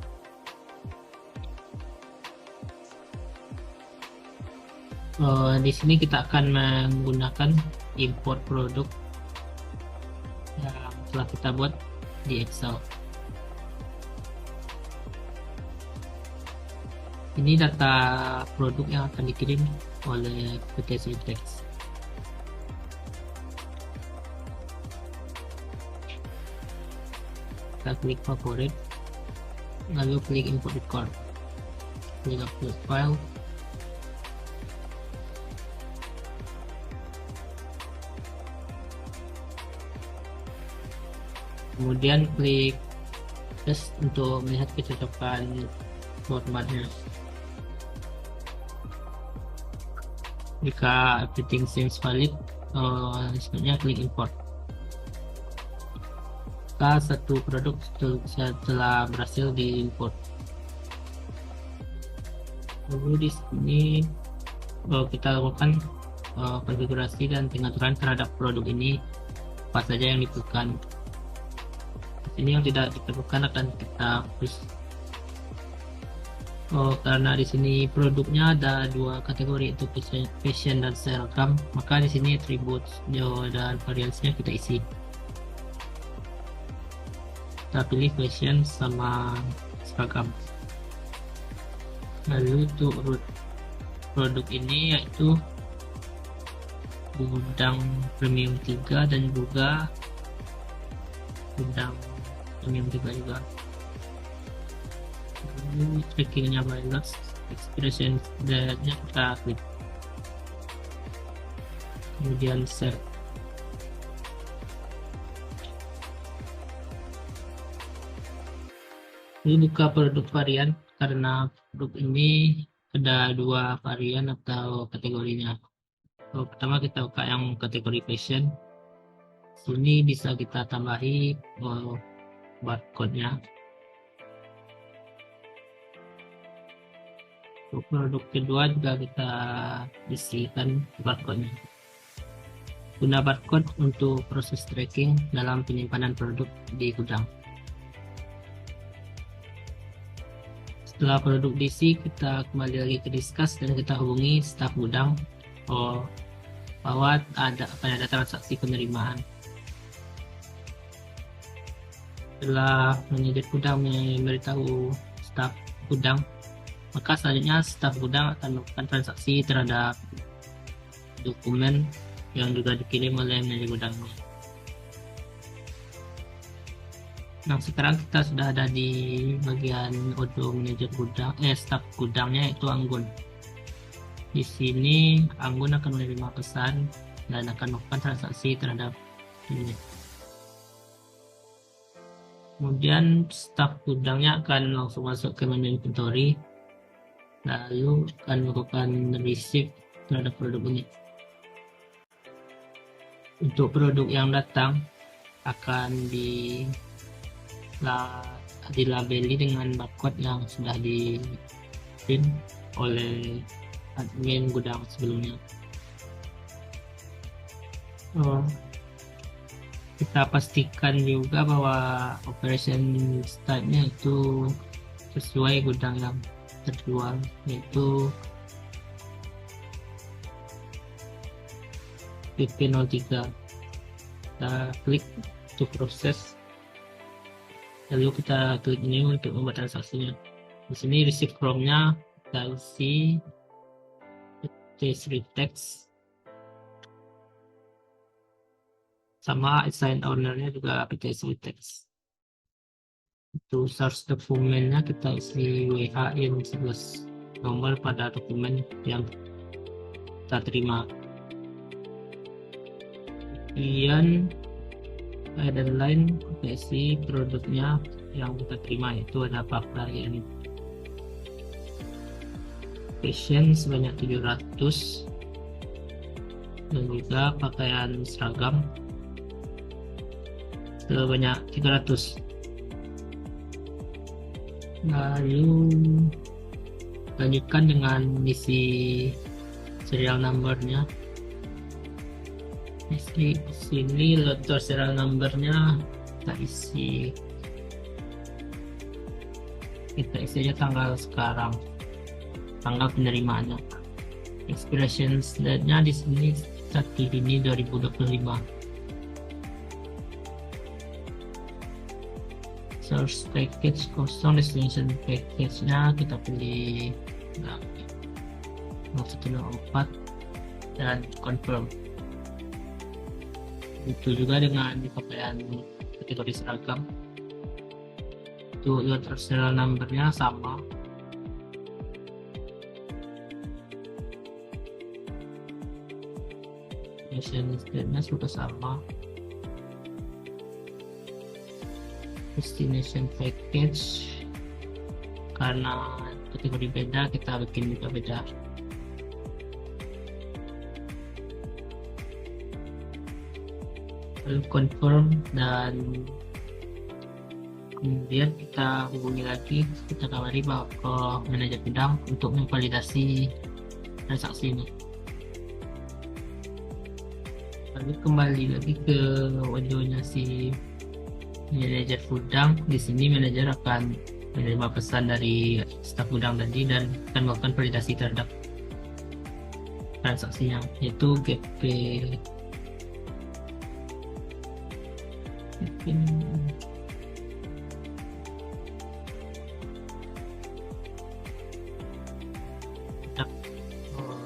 Di sini kita akan menggunakan import produk yang telah kita buat di Excel. Ini data produk yang akan dikirim oleh PT Sritek. Kita klik favorit, lalu klik import record, klik upload file, kemudian klik test untuk melihat kecocokan formatnya. Jika everything seems valid, selanjutnya klik import. Jika satu produk telah berhasil diimport, Lalu di sini kita lakukan konfigurasi dan pengaturan terhadap produk ini, apa saja yang diperlukan. Di sini yang tidak diperlukan akan kita hapus. Karena di sini produknya ada dua kategori, itu fashion dan seragam, maka di sini atribut dan variansinya kita isi. Kita pilih fashion sama seragam. Lalu untuk root produk ini yaitu gudang premium 3 dan juga gudang premium 3 juga. Lalu trackingnya by lots, expression nya kita klik, kemudian share. Ini buka produk varian, karena produk ini ada dua varian atau kategorinya. Pertama kita buka yang kategori fashion. Sini bisa kita tambahi barcode-nya. Untuk produk kedua juga kita isikan barcode-nya. Guna barcode untuk proses tracking dalam penyimpanan produk di gudang. Setelah produk diisi, kita kembali lagi ke Discuss dan kita hubungi staf gudang bahwa akan ada transaksi penerimaan. Setelah manajer gudang memberitahu staf gudang, maka selanjutnya staf gudang akan melakukan transaksi terhadap dokumen yang juga dikirim oleh manajer gudang. Nah, sekarang kita sudah ada di bagian auto manajer gudang, staf gudangnya, yaitu Anggun. Di sini Anggun akan menerima pesan dan akan melakukan transaksi terhadap ini. Kemudian staf gudangnya akan langsung masuk ke menu inventory, lalu akan melakukan receive terhadap produk ini. Untuk produk yang datang akan dilabeli dengan barcode yang sudah di print oleh admin gudang sebelumnya. Kita pastikan juga bahwa operation start-nya itu sesuai gudang yang terjual, yaitu PP03. Kita klik untuk proses, lalu kita klik ini untuk membuat transaksinya. Di sini receipt from-nya kita isi PT3 text, sama assign owner-nya juga PT3 text. Untuk source dokumennya kita isi WHIN 11 nomor pada dokumen yang kita terima. Kemudian deadline kita isi produknya yang kita terima, yaitu ada pakaian ini. Fashion sebanyak 700 dan juga pakaian seragam sebanyak 300. Lalu lanjutkan dengan isi serial number-nya. Di sini letter serial number-nya kita isi aja tanggal sekarang, tanggal penerimaannya. Expiration date-nya di sini 1 Juni 2025. Source package kosong, destination package-nya kita pilih 104 dan confirm. Itu juga dengan pakaian kategori seragam, itu letter serial number-nya sama. Mission state-nya juga sama. Destination package karena kategori beda, kita bikin juga beda. Lalu confirm dan Kemudian kita hubungi lagi, kita kawari bahwa ke manajer bidang untuk memvalidasi transaksi ini. Lalu kembali lagi ke windownya si manajer gudang. Di sini manajer akan menerima pesan dari staf gudang tadi dan akan melakukan validasi terhadap transaksinya, yaitu GP.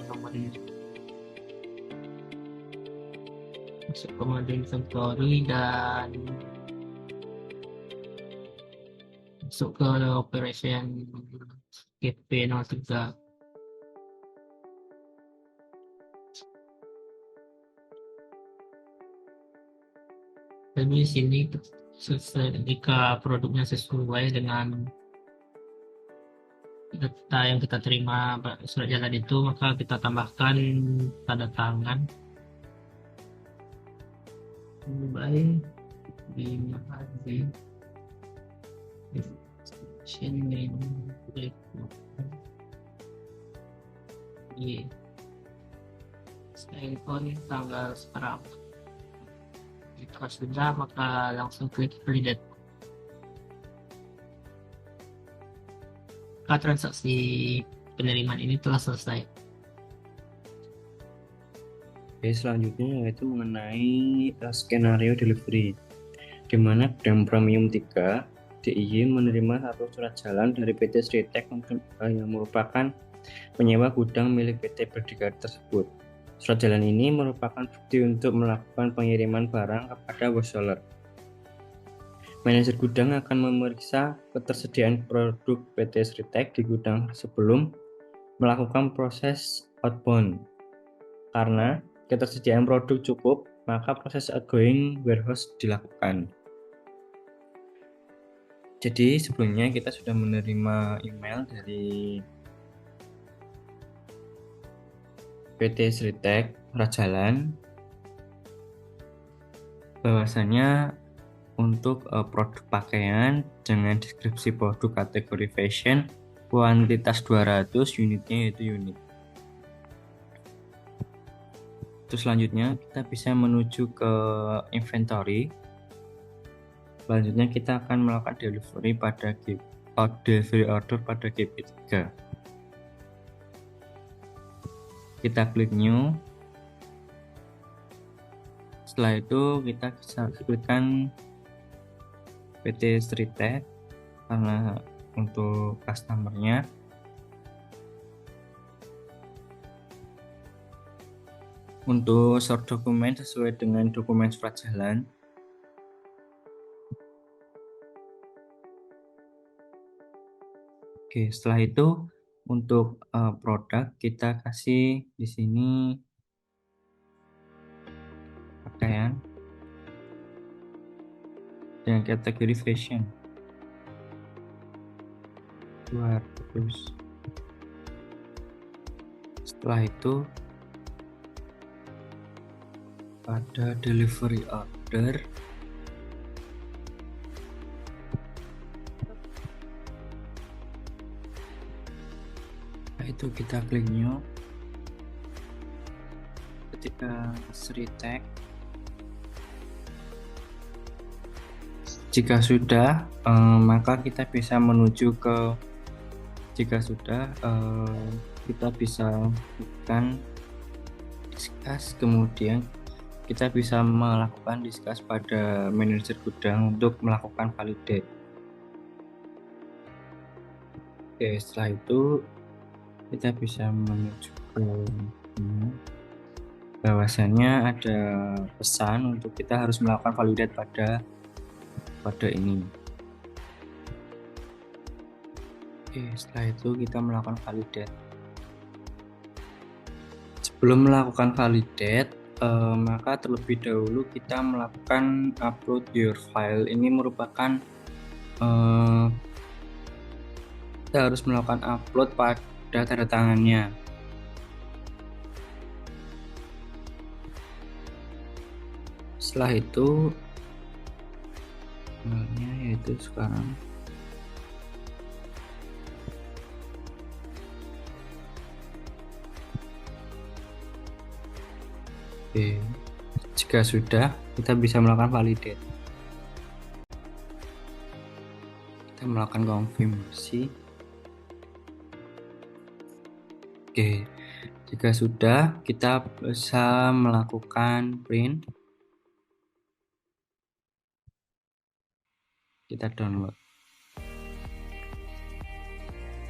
Nomornya masuk ke mode inventory dan masuk ke operation GP 03. Dan di sini jika produknya sesuai dengan data yang kita terima surat jalan itu, maka kita tambahkan tanda tangan baik di tanggal sekarang. Jika sudah, maka langsung klik validate. Maka transaksi penerimaan ini telah selesai. Oke, selanjutnya yaitu mengenai skenario delivery, di mana gudang premium 3 DIY menerima satu surat jalan dari PT Sritek yang merupakan penyewa gudang milik PT Berdikari tersebut. Surat jalan ini merupakan bukti untuk melakukan pengiriman barang kepada wholesaler. Manajer gudang akan memeriksa ketersediaan produk PT Sritek di gudang sebelum melakukan proses outbound. Karena ketersediaan produk cukup, maka proses outgoing warehouse dilakukan. Jadi sebelumnya kita sudah menerima email dari PT Sritek Rajalan bahwasanya untuk produk pakaian dengan deskripsi produk kategori fashion, kuantitas 200, unitnya yaitu unit. Terus selanjutnya kita bisa menuju ke inventory. Selanjutnya kita akan melakukan delivery order pada GP3. Kita klik new. Setelah itu kita bisa klikkan PT Sritek karena untuk customernya. Untuk sort dokumen sesuai dengan dokumen surat jalan. Oke, setelah itu untuk produk kita kasih di sini pakaian dengan kategori fashion 200. Setelah itu ada delivery order. Itu kita klik new. Ketika Sritek, jika sudah maka kita bisa menuju ke, jika sudah kita bisa bukan discuss, kemudian kita bisa melakukan discuss pada manajer gudang untuk melakukan validate. Oke, setelah itu kita bisa menuju ke bahwasannya ada pesan untuk kita harus melakukan validate pada ini. Oke, setelah itu kita melakukan validate. Sebelum melakukan validate, maka terlebih dahulu kita melakukan upload your file. Ini merupakan kita harus melakukan upload pada tanda tangannya. Setelah itu yaitu itu sekarang. Oke, jika sudah, kita bisa melakukan validate. Kita melakukan konfirmasi. Oke, jika sudah, kita bisa melakukan print. Kita download.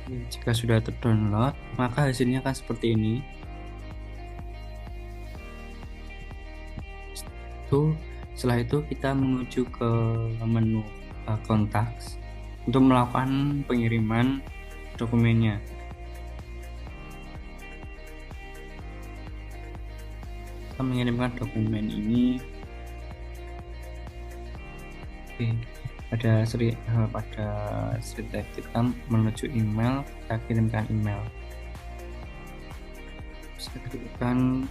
Jika sudah terdownload, maka hasilnya akan seperti ini. Setelah itu kita menuju ke menu contacts untuk melakukan pengiriman dokumennya. Kita mengirimkan dokumen ini. Oke, pada kita menuju email, kita kirimkan email. Saya kirimkan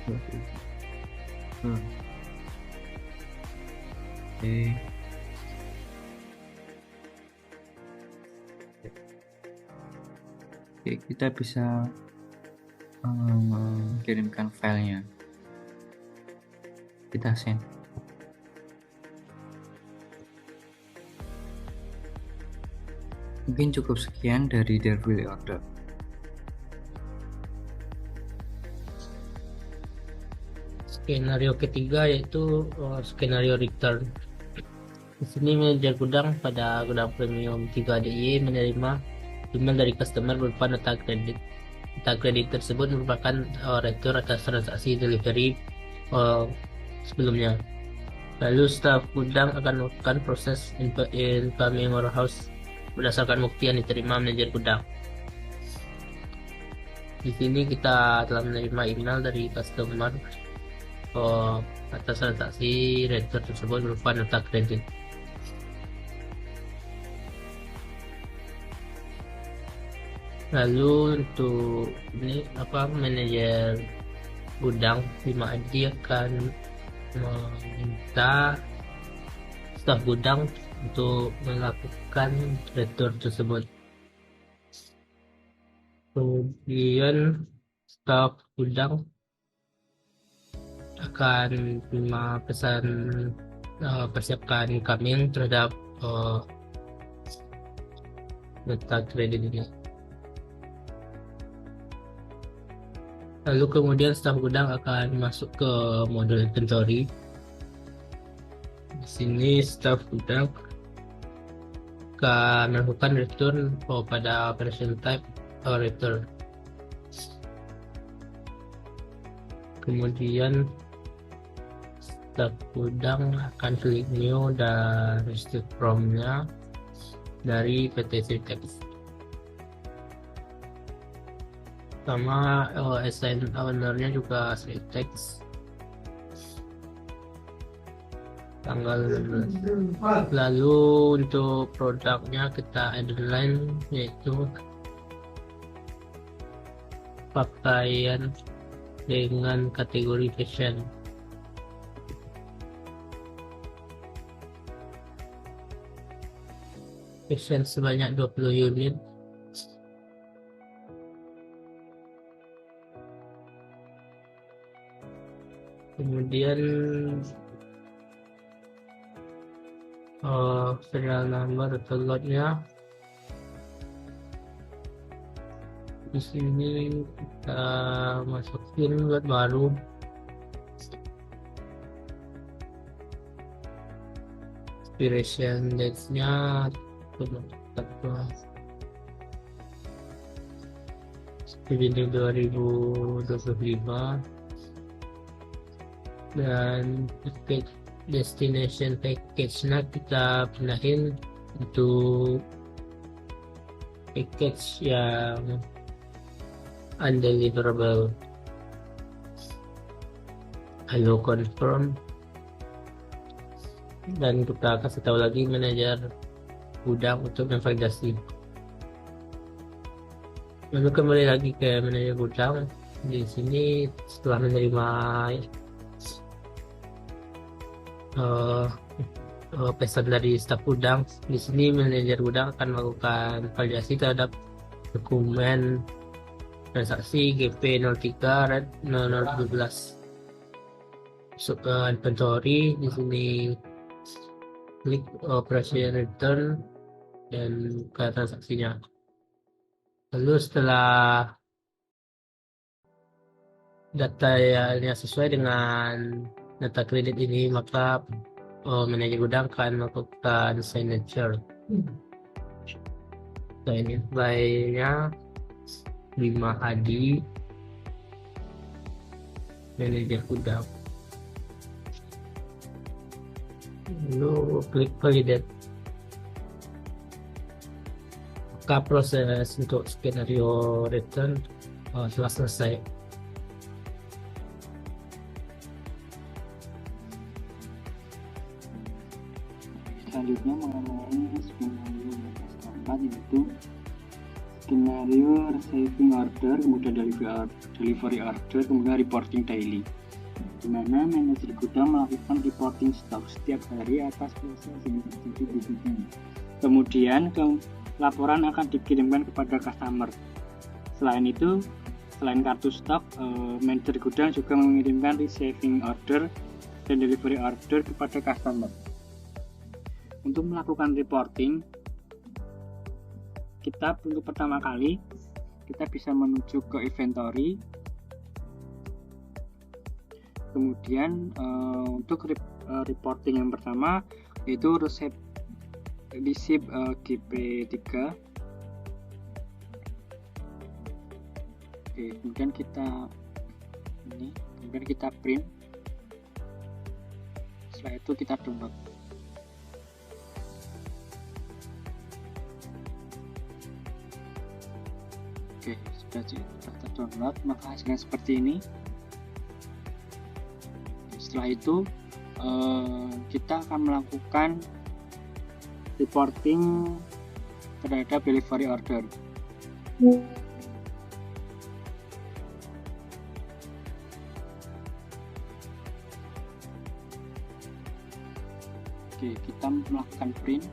Oke. Oke, kita bisa kirimkan filenya. Kita send. Mungkin cukup sekian dari Derville Order. Skenario ketiga yaitu skenario return. Di sini manajer gudang pada gudang premium 3DY menerima email dari customer berupa nota kredit. Nota kredit tersebut merupakan retur atas transaksi delivery sebelumnya. Lalu staf gudang akan melakukan proses incoming warehouse berdasarkan bukti yang diterima manajer gudang. Di sini kita telah menerima email dari customer atas transaksi retur tersebut berupa nota kredit. Lalu untuk ini manajer gudang 5ID akan meminta staf gudang untuk melakukan retur tersebut. Kemudian staf gudang akan terima pesan persiapkan incoming terhadap nota kredit ini. Lalu kemudian staf gudang akan masuk ke modul inventory. Di sini staf gudang akan melakukan return pada operation type atau return. Kemudian staf gudang akan klik new dan restrict from-nya dari PT Sritex. Sama assign owner-nya juga Sritex. Tanggal 16. Lalu untuk produknya kita add line yaitu pakaian dengan kategori fashion. Fashion sebanyak 20 unit. Kemudian serial number atau lotnya di sini kita masukin lot baru. Expiration date-nya Juni 2025 dan destination package-nya kita pindahin untuk package yang undeliverable. Lalu confirm dan kita kasih tahu lagi manajer gudang untuk validasi. Lalu kembali lagi ke manajer gudang. Di sini setelah menerima eh, pesan dari staf gudang. Di sini manajer gudang akan melakukan validasi terhadap dokumen transaksi GP03 Red 0012. Masuk ke inventory, di sini klik operation return dan ke transaksinya. Lalu setelah data yang sesuai dengan data kredit ini, maka manajer gudang akan melakukan signature. Sign in by-nya 5 Hadi, manajer gudang. Lalu klik validate. Maka proses untuk skenario return telah selesai. Selanjutnya mengenai skenario yang keempat, yaitu skenario receiving order, kemudian delivery order, kemudian reporting daily, di mana manajer gudang melakukan reporting stok setiap hari atas proses yang terjadi di gudang. Kemudian laporan akan dikirimkan kepada customer. Selain itu, selain kartu stok, manajer gudang juga mengirimkan receiving order dan delivery order kepada customer. Untuk melakukan reporting, untuk pertama kali kita bisa menuju ke inventory. Kemudian untuk reporting yang pertama yaitu receipt GP3. Oke, kemudian kita print. Setelah itu kita download. Oke, sudah terdownload, maka hasilnya seperti ini. Setelah itu kita akan melakukan reporting terhadap delivery order. Oke, kita melakukan print,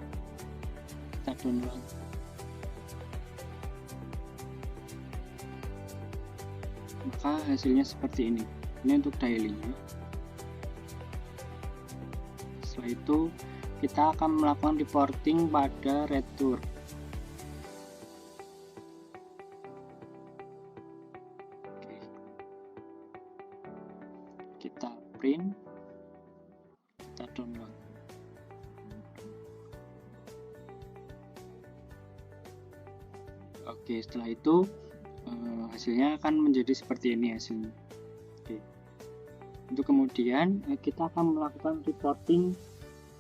kita download. Maka hasilnya seperti ini. Ini untuk daily-nya. Setelah itu kita akan melakukan reporting pada retur. Oke. Kita print, kita download. Oke, setelah itu hasilnya akan menjadi seperti ini hasilnya. Oke. Untuk kemudian kita akan melakukan reporting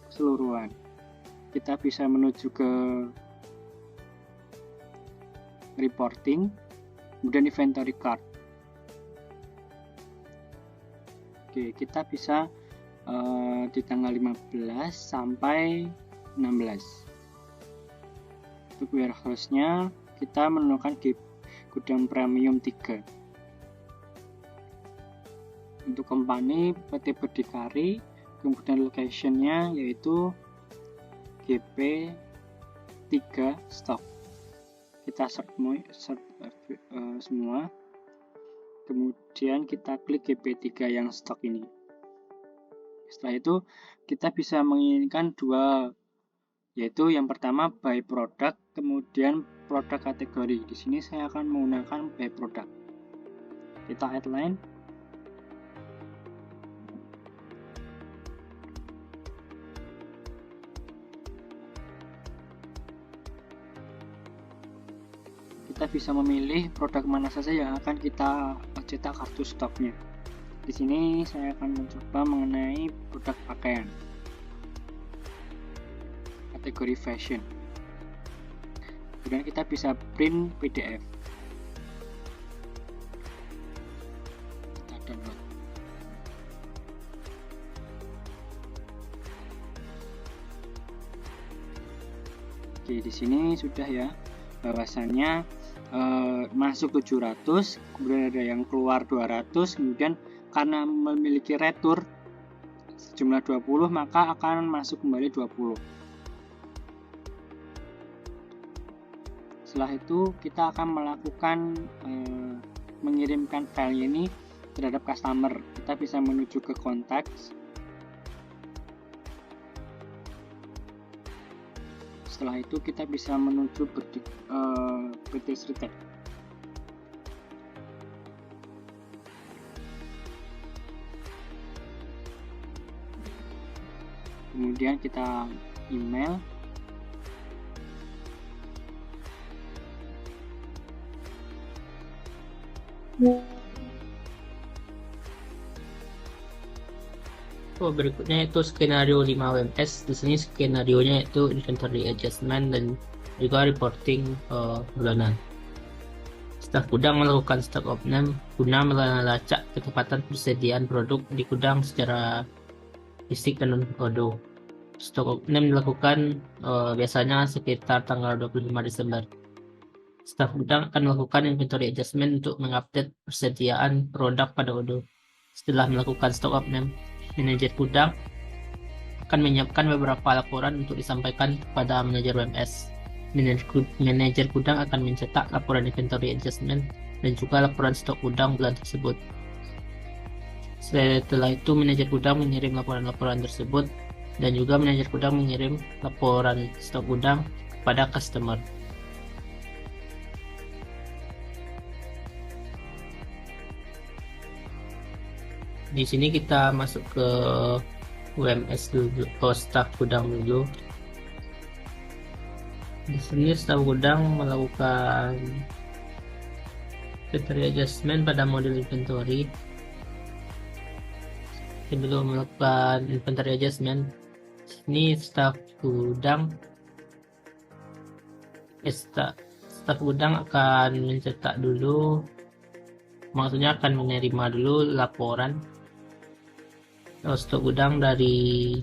keseluruhan. Kita bisa menuju ke reporting, kemudian inventory card. Oke, kita bisa di tanggal 15 sampai 16. Untuk warehouse-nya kita menemukan di gudang premium 3. Untuk company PT Berdikari, kemudian location-nya yaitu GP3 stok. Kita search semua, kemudian kita klik GP3 yang stok ini. Setelah itu kita bisa menginginkan dua, yaitu yang pertama by product, kemudian produk kategori. Di sini saya akan menggunakan by product. Kita add line. Kita bisa memilih produk mana saja yang akan kita cetak kartu stoknya. Di sini saya akan mencoba mengenai produk pakaian. Kategori fashion. Kemudian kita bisa print PDF. Kita download. Oke, di sini sudah ya, bahwasannya masuk 700, kemudian ada yang keluar 200, kemudian karena memiliki retur sejumlah 20, maka akan masuk kembali 20. Setelah itu kita akan melakukan mengirimkan file ini terhadap customer. Kita bisa menuju ke konteks. Setelah itu kita bisa menuju PT Sritek. Kemudian kita email. Berikutnya itu skenario 5 WMS. Di sini skenarionya itu inventory adjustment dan juga reporting bulanan. Staf gudang melakukan stock opname guna melacak ketepatan persediaan produk di gudang secara fisik dan non-odo. Stock opname dilakukan biasanya sekitar tanggal 25 Desember. Staf gudang akan melakukan inventory adjustment untuk mengupdate persediaan produk pada odo. Setelah melakukan stock opname, manajer gudang akan menyiapkan beberapa laporan untuk disampaikan kepada manajer WMS. Manajer gudang akan mencetak laporan inventory adjustment dan juga laporan stok gudang bulan tersebut. Setelah itu manajer gudang mengirim laporan-laporan tersebut dan juga manajer gudang mengirim laporan stok gudang kepada customer. Di sini kita masuk ke WMS dulu, staf gudang dulu. Di sini staf gudang melakukan inventory adjustment pada model inventory. Sebelum melakukan inventory adjustment, ini staf gudang akan mencetak dulu, maksudnya akan menerima dulu laporan stok gudang dari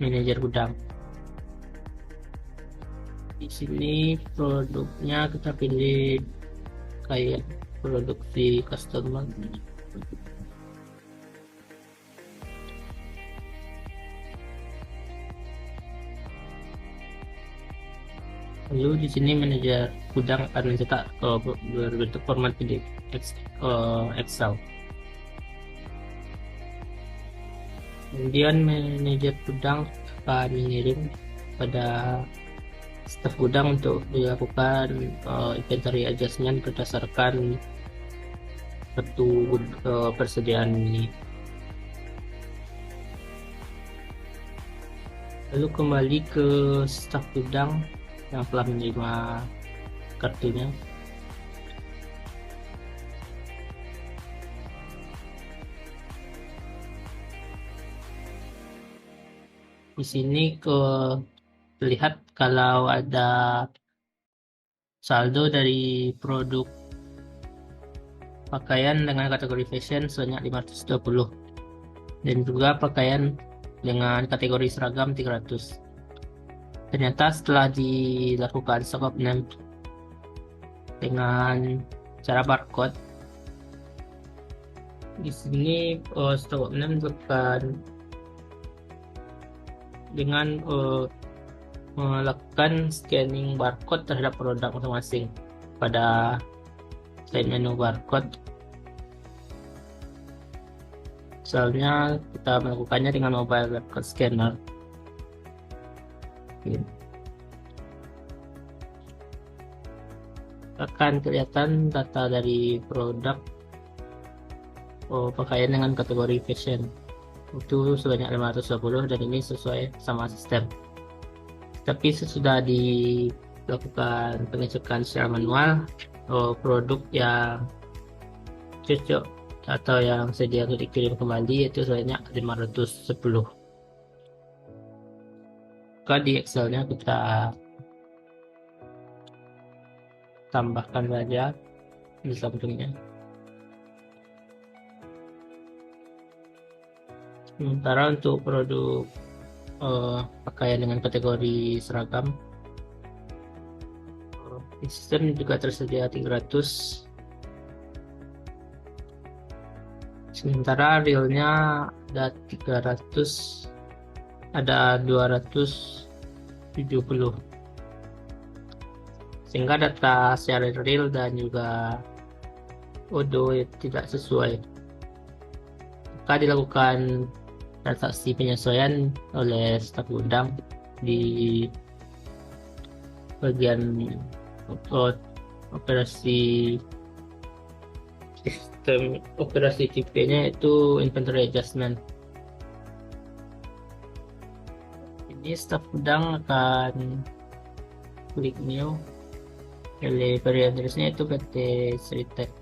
manajer gudang. Di sini produknya kita pilih kayak produksi customer. Lalu di sini manajer gudang akan mencetak berbentuk format PDF Excel. Kemudian manajer gudang akan mengirim pada staf gudang untuk dilakukan inventory adjustment berdasarkan kartu persediaan ini. Lalu kembali ke staf gudang yang telah menerima kartunya. Di sini terlihat kalau ada saldo dari produk pakaian dengan kategori fashion sebanyak 520 dan juga pakaian dengan kategori seragam 300. Ternyata setelah dilakukan stock opname dengan cara barcode, di sini stock opname dilakukan dengan melakukan scanning barcode terhadap produk masing-masing. Pada side menu barcode, misalnya kita melakukannya dengan mobile barcode scanner. Akan kelihatan data dari produk pakaian dengan kategori fashion itu sebanyak 520 dan ini sesuai sama sistem. Tapi sesudah dilakukan pengecekan secara manual, produk yang cocok atau yang sedia untuk dikirim kembali itu sebanyak 510. Maka di Excelnya kita tambahkan saja di sampingnya. Sementara untuk produk pakaian dengan kategori seragam, di sistem juga tersedia 300 Sementara realnya ada 270. Sehingga data secara real dan juga odo tidak sesuai. Maka dilakukan transaksi penyesuaian oleh staf gudang di bagian operasi sistem operasi CP-nya itu inventory adjustment. Ini staf gudang akan klik new. Delivery address-nya itu PT Sritex.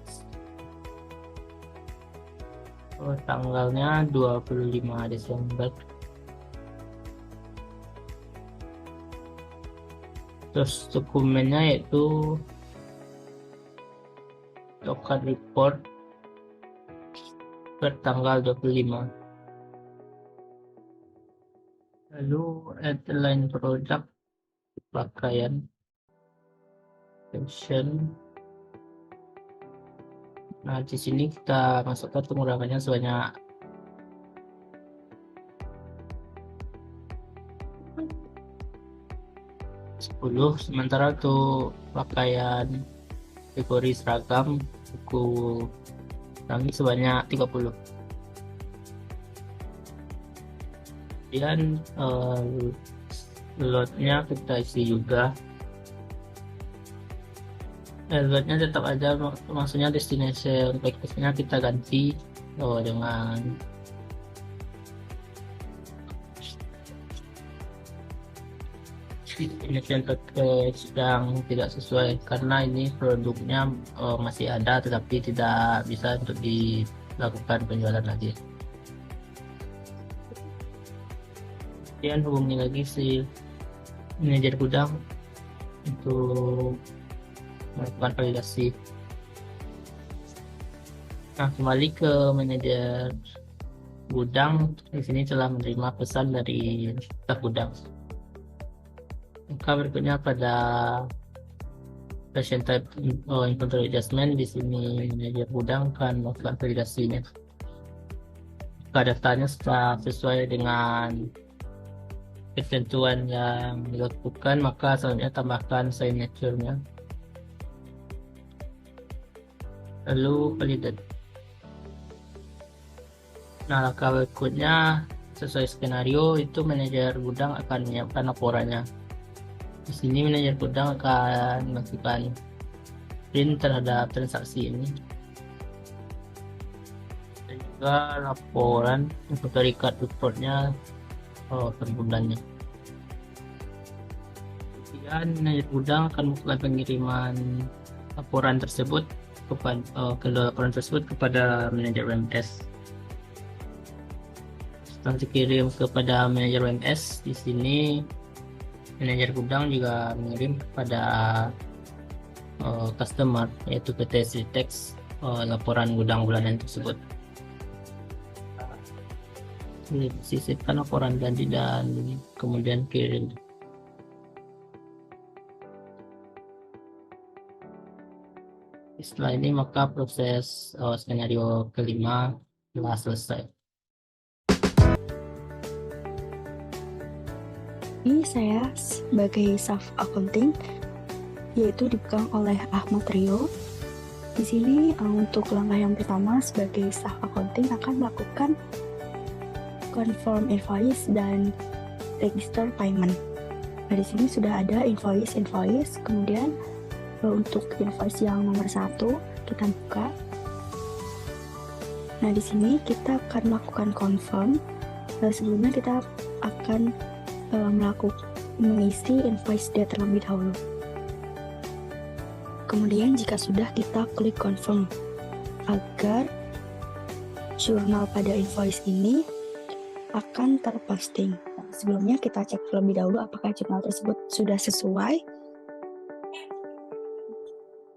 Tanggalnya 25 Desember. Terus dokumennya yaitu local report bertanggal 25. Lalu headline produk pakaian fashion. Nah, di sini kita masukkan pengurangannya sebanyak 10, sementara untuk pakaian kategori seragam buku kami sebanyak 30. Kemudian lotnya kita isi juga. Lotnya tetap aja, maksudnya destination package-nya kita ganti dengan destination package yang tidak sesuai, karena ini produknya masih ada tetapi tidak bisa untuk dilakukan penjualan lagi. Kemudian hubungi lagi si manajer gudang untuk melakukan validasi. Nah, kembali ke manajer gudang. Di sini telah menerima pesan dari staf gudang. Maka berikutnya pada version type inventory adjustment, di sini manajer gudang akan melakukan validasinya. Jika datanya sudah sesuai dengan ketentuan yang dilakukan, maka selanjutnya tambahkan signature-nya. Lalu validate. Nah, langkah berikutnya sesuai skenario itu manajer gudang akan menyiapkan laporannya. Di sini manajer gudang akan melakukan print terhadap transaksi ini dan juga laporan untuk record reportnya per bulannya. Kemudian manajer gudang akan melakukan pengiriman laporan tersebut kepada manajer WMS. Setelah dikirim kepada manajer WMS, di sini manajer gudang juga mengirim kepada customer, yaitu PT Sritex, laporan gudang bulanan tersebut. Sisipkan laporan ganti dan kemudian kirim. Setelah ini maka proses skenario kelima telah selesai. Ini saya sebagai staff accounting, yaitu dipegang oleh Ahmad Rio. Di sini untuk langkah yang pertama sebagai staff accounting akan melakukan confirm invoice dan register payment. Nah, di sini sudah ada invoice, kemudian untuk invoice yang nomor 1 kita buka. Nah, di sini kita akan melakukan confirm. Sebelumnya kita akan mengisi invoice dia terlebih dahulu. Kemudian jika sudah, kita klik confirm agar jurnal pada invoice ini akan terposting. Sebelumnya kita cek terlebih dahulu apakah jurnal tersebut sudah sesuai.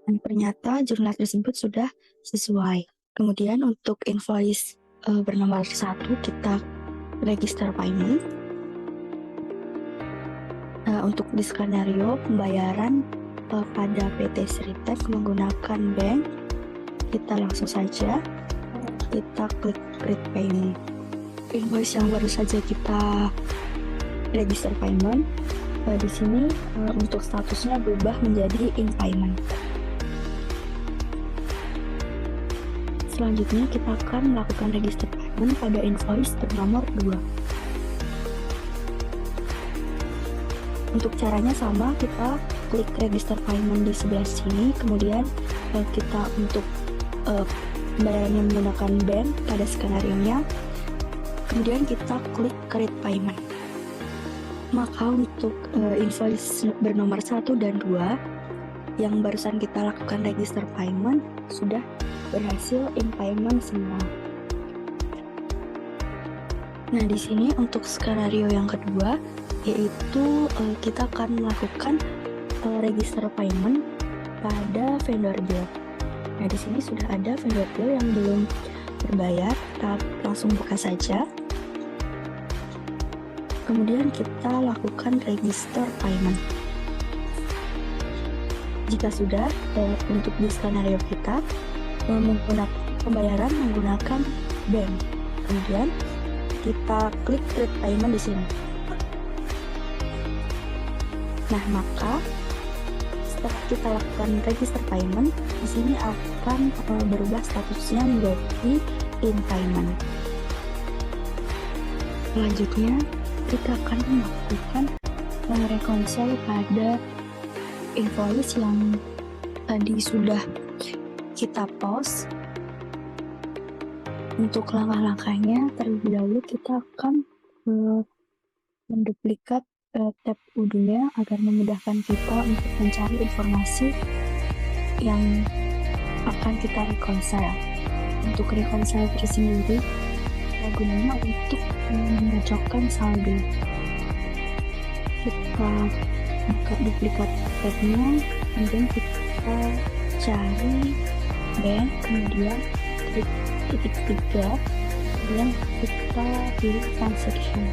Dan ternyata jurnal tersebut sudah sesuai. Kemudian untuk invoice bernomor 1 kita register payment. Untuk di skenario pembayaran pada PT Sritex menggunakan bank, kita langsung saja kita klik create payment. Invoice yang baru saja kita register payment, di sini untuk statusnya berubah menjadi in payment. Selanjutnya kita akan melakukan register payment pada invoice bernomor 2. Untuk caranya sama, kita klik register payment di sebelah sini, kemudian kita untuk pembayarannya menggunakan bank pada skenario-nya, kemudian kita klik create payment. Maka untuk invoice bernomor 1 dan 2 yang barusan kita lakukan register payment sudah berhasil in payment semua. Nah, di sini untuk skenario yang kedua yaitu kita akan melakukan register payment pada vendor bill. Nah, di sini sudah ada vendor bill yang belum berbayar, kita langsung buka saja. Kemudian kita lakukan register payment. Jika sudah, untuk di skenario kita menggunakan pembayaran menggunakan bank. Kemudian kita klik create payment di sini. Nah, maka setelah kita lakukan register payment, di sini akan berubah statusnya menjadi in payment. Selanjutnya, kita akan melakukan reconcile pada invoice yang tadi sudah kita post. Untuk langkah-langkahnya, terlebih dahulu kita akan menduplikat tab UDO-nya agar memudahkan kita untuk mencari informasi yang akan kita reconcile. Untuk reconcile tersendiri, gunanya untuk mencocokkan saldo. Kita buka duplikat tabnya, kemudian kita cari bank, kemudian klik titik 3, kemudian kita pilih transaction.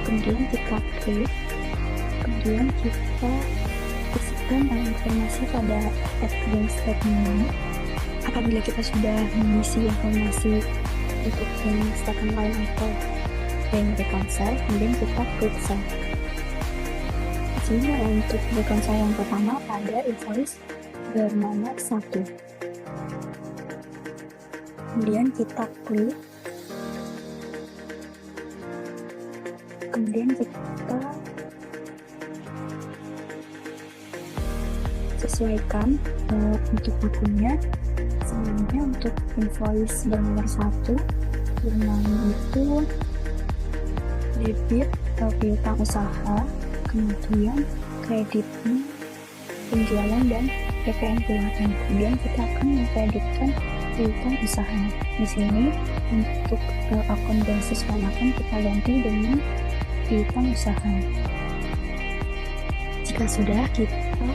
Kemudian kita klik, kemudian kita isikan informasi pada add bank statement. Apabila kita sudah mengisi informasi untuk statement lain atau bank reconcile, kemudian kita klik save. Di sini untuk reconcile yang pertama pada invoice bernomor 1. Kemudian kita klik, kemudian kita sesuaikan untuk bukunya. Sebelumnya untuk invoice bernomor 1 bernama itu debit piutang usaha, kemudian kreditnya penjualan dan PPN keluaran. Kemudian kita akan mengkreditkan piutang usaha. Di sini untuk akun dan sesuai akun kita ganti dengan piutang usaha. Jika sudah, kita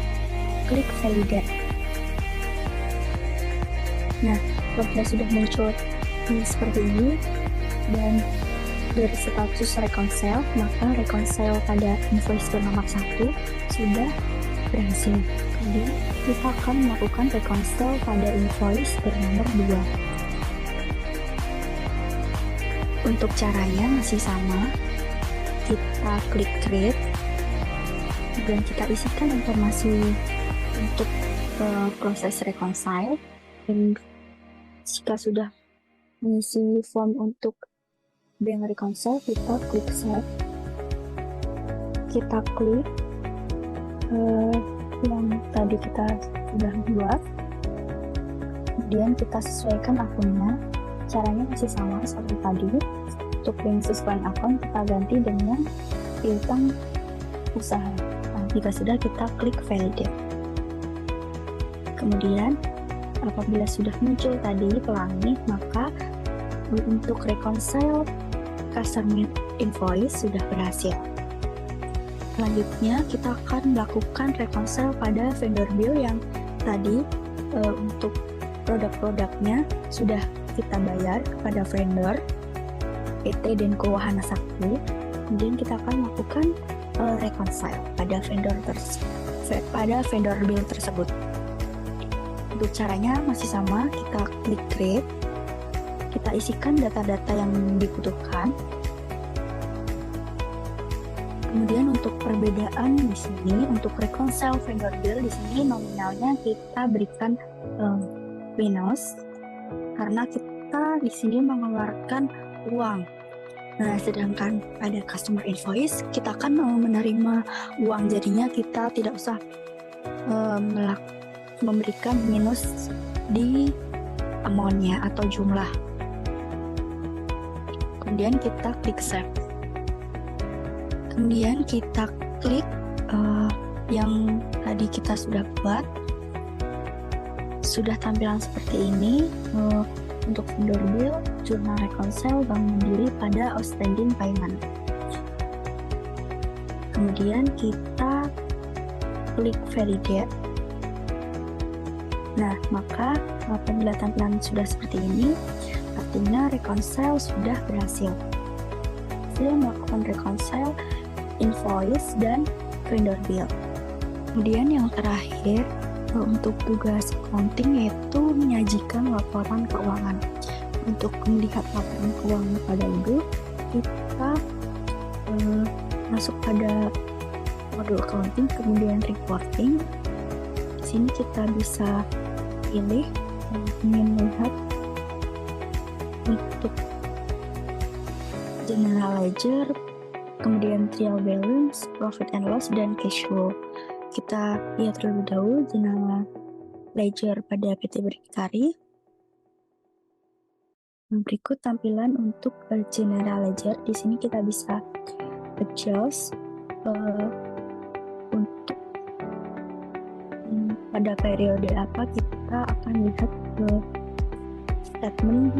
klik validate. Nah, apabila sudah muncul seperti ini dan berstatus reconcile, maka reconcile pada invoice bernomor 1 sudah berhasil. Kemudian kita akan melakukan reconcile pada invoice bernomor 2. Untuk caranya masih sama, kita klik create dan kita isikan informasi untuk proses reconcile. Dan jika sudah mengisi form untuk bank reconcile, kita klik save. Kita klik yang tadi kita sudah buat, kemudian kita sesuaikan akunnya. Caranya masih sama seperti tadi. Untuk bank sesuai akun kita ganti dengan piutang usaha. Nah, jika sudah, kita klik validate. Kemudian apabila sudah muncul tadi pelangi, maka untuk reconcile customer invoice sudah berhasil. Selanjutnya kita akan melakukan reconcile pada vendor bill yang tadi untuk produk-produknya sudah kita bayar kepada vendor PT Denko Wahana Sakti. Kemudian kita akan melakukan reconcile pada vendor bill tersebut. Untuk caranya masih sama, kita klik create, kita isikan data-data yang dibutuhkan. Kemudian untuk perbedaan di sini, untuk reconcile vendor bill di sini nominalnya kita berikan minus karena kita di sini mengeluarkan uang. Nah, sedangkan pada customer invoice kita akan menerima uang, jadinya kita tidak usah memberikan minus di amount-nya atau jumlah. Kemudian kita klik save. Kemudian kita klik yang tadi kita sudah buat. Sudah tampilan seperti ini. Untuk vendor bill, jurnal reconcile Bank Mandiri pada outstanding payment. Kemudian kita klik validate. Nah, maka apabila tampilan sudah seperti ini, artinya reconcile sudah berhasil. Saya melakukan reconcile invoice dan vendor bill. Kemudian yang terakhir, untuk tugas accounting yaitu menyajikan laporan keuangan. Untuk melihat laporan keuangan pada grup, kita masuk pada modul accounting, kemudian reporting. Di sini kita bisa pilih ingin melihat untuk general ledger, kemudian trial balance, profit and loss, dan cash flow. Kita lihat terlebih dahulu general ledger pada PT Berdikari. Berikut tampilan untuk general ledger. Di sini kita bisa adjust untuk pada periode apa kita akan lihat statement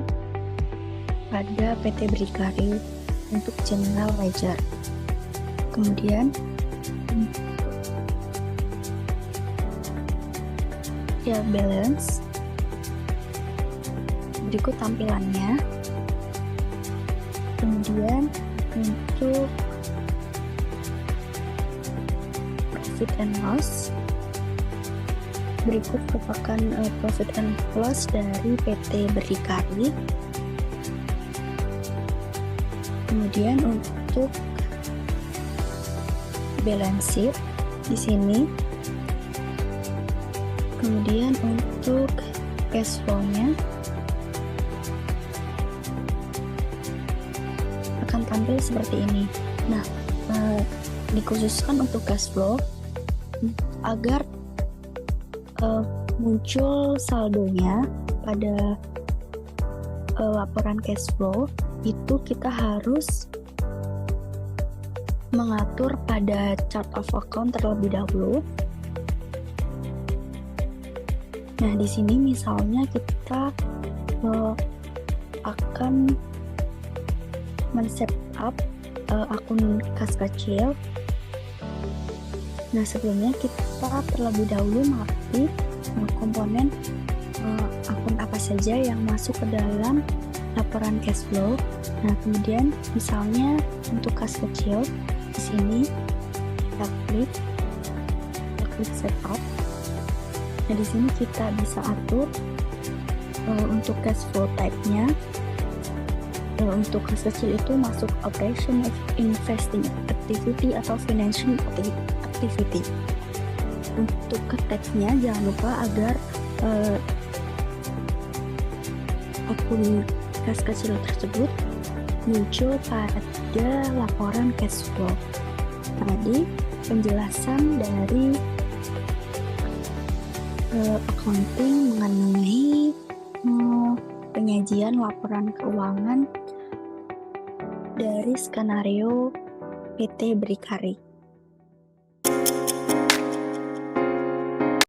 pada PT Berdikari untuk general ledger. Kemudian trial balance, berikut tampilannya. Kemudian untuk profit and loss, berikut merupakan profit and loss dari PT Berdikari. Kemudian untuk balance sheet di sini. Kemudian untuk cash flow-nya akan tampil seperti ini. Nah, dikhususkan untuk cash flow agar muncul saldonya pada laporan cash flow, itu kita harus mengatur pada chart of account terlebih dahulu. Nah, di sini misalnya kita akan men-set up akun kas kecil. Nah, sebelumnya kita terlebih dahulu mengerti komponen akun apa saja yang masuk ke dalam laporan cash flow. Nah, kemudian misalnya untuk kas kecil di sini kita klik setup. Nah, di sini kita bisa atur untuk cash flow type-nya. Untuk kas kecil itu masuk operation, investing activity, atau financial activity. Untuk ke text-nya jangan lupa agar akun kas kecil tersebut muncul pada laporan cash flow. Tadi penjelasan dari accounting mengenai penyajian laporan keuangan dari skenario PT Berdikari.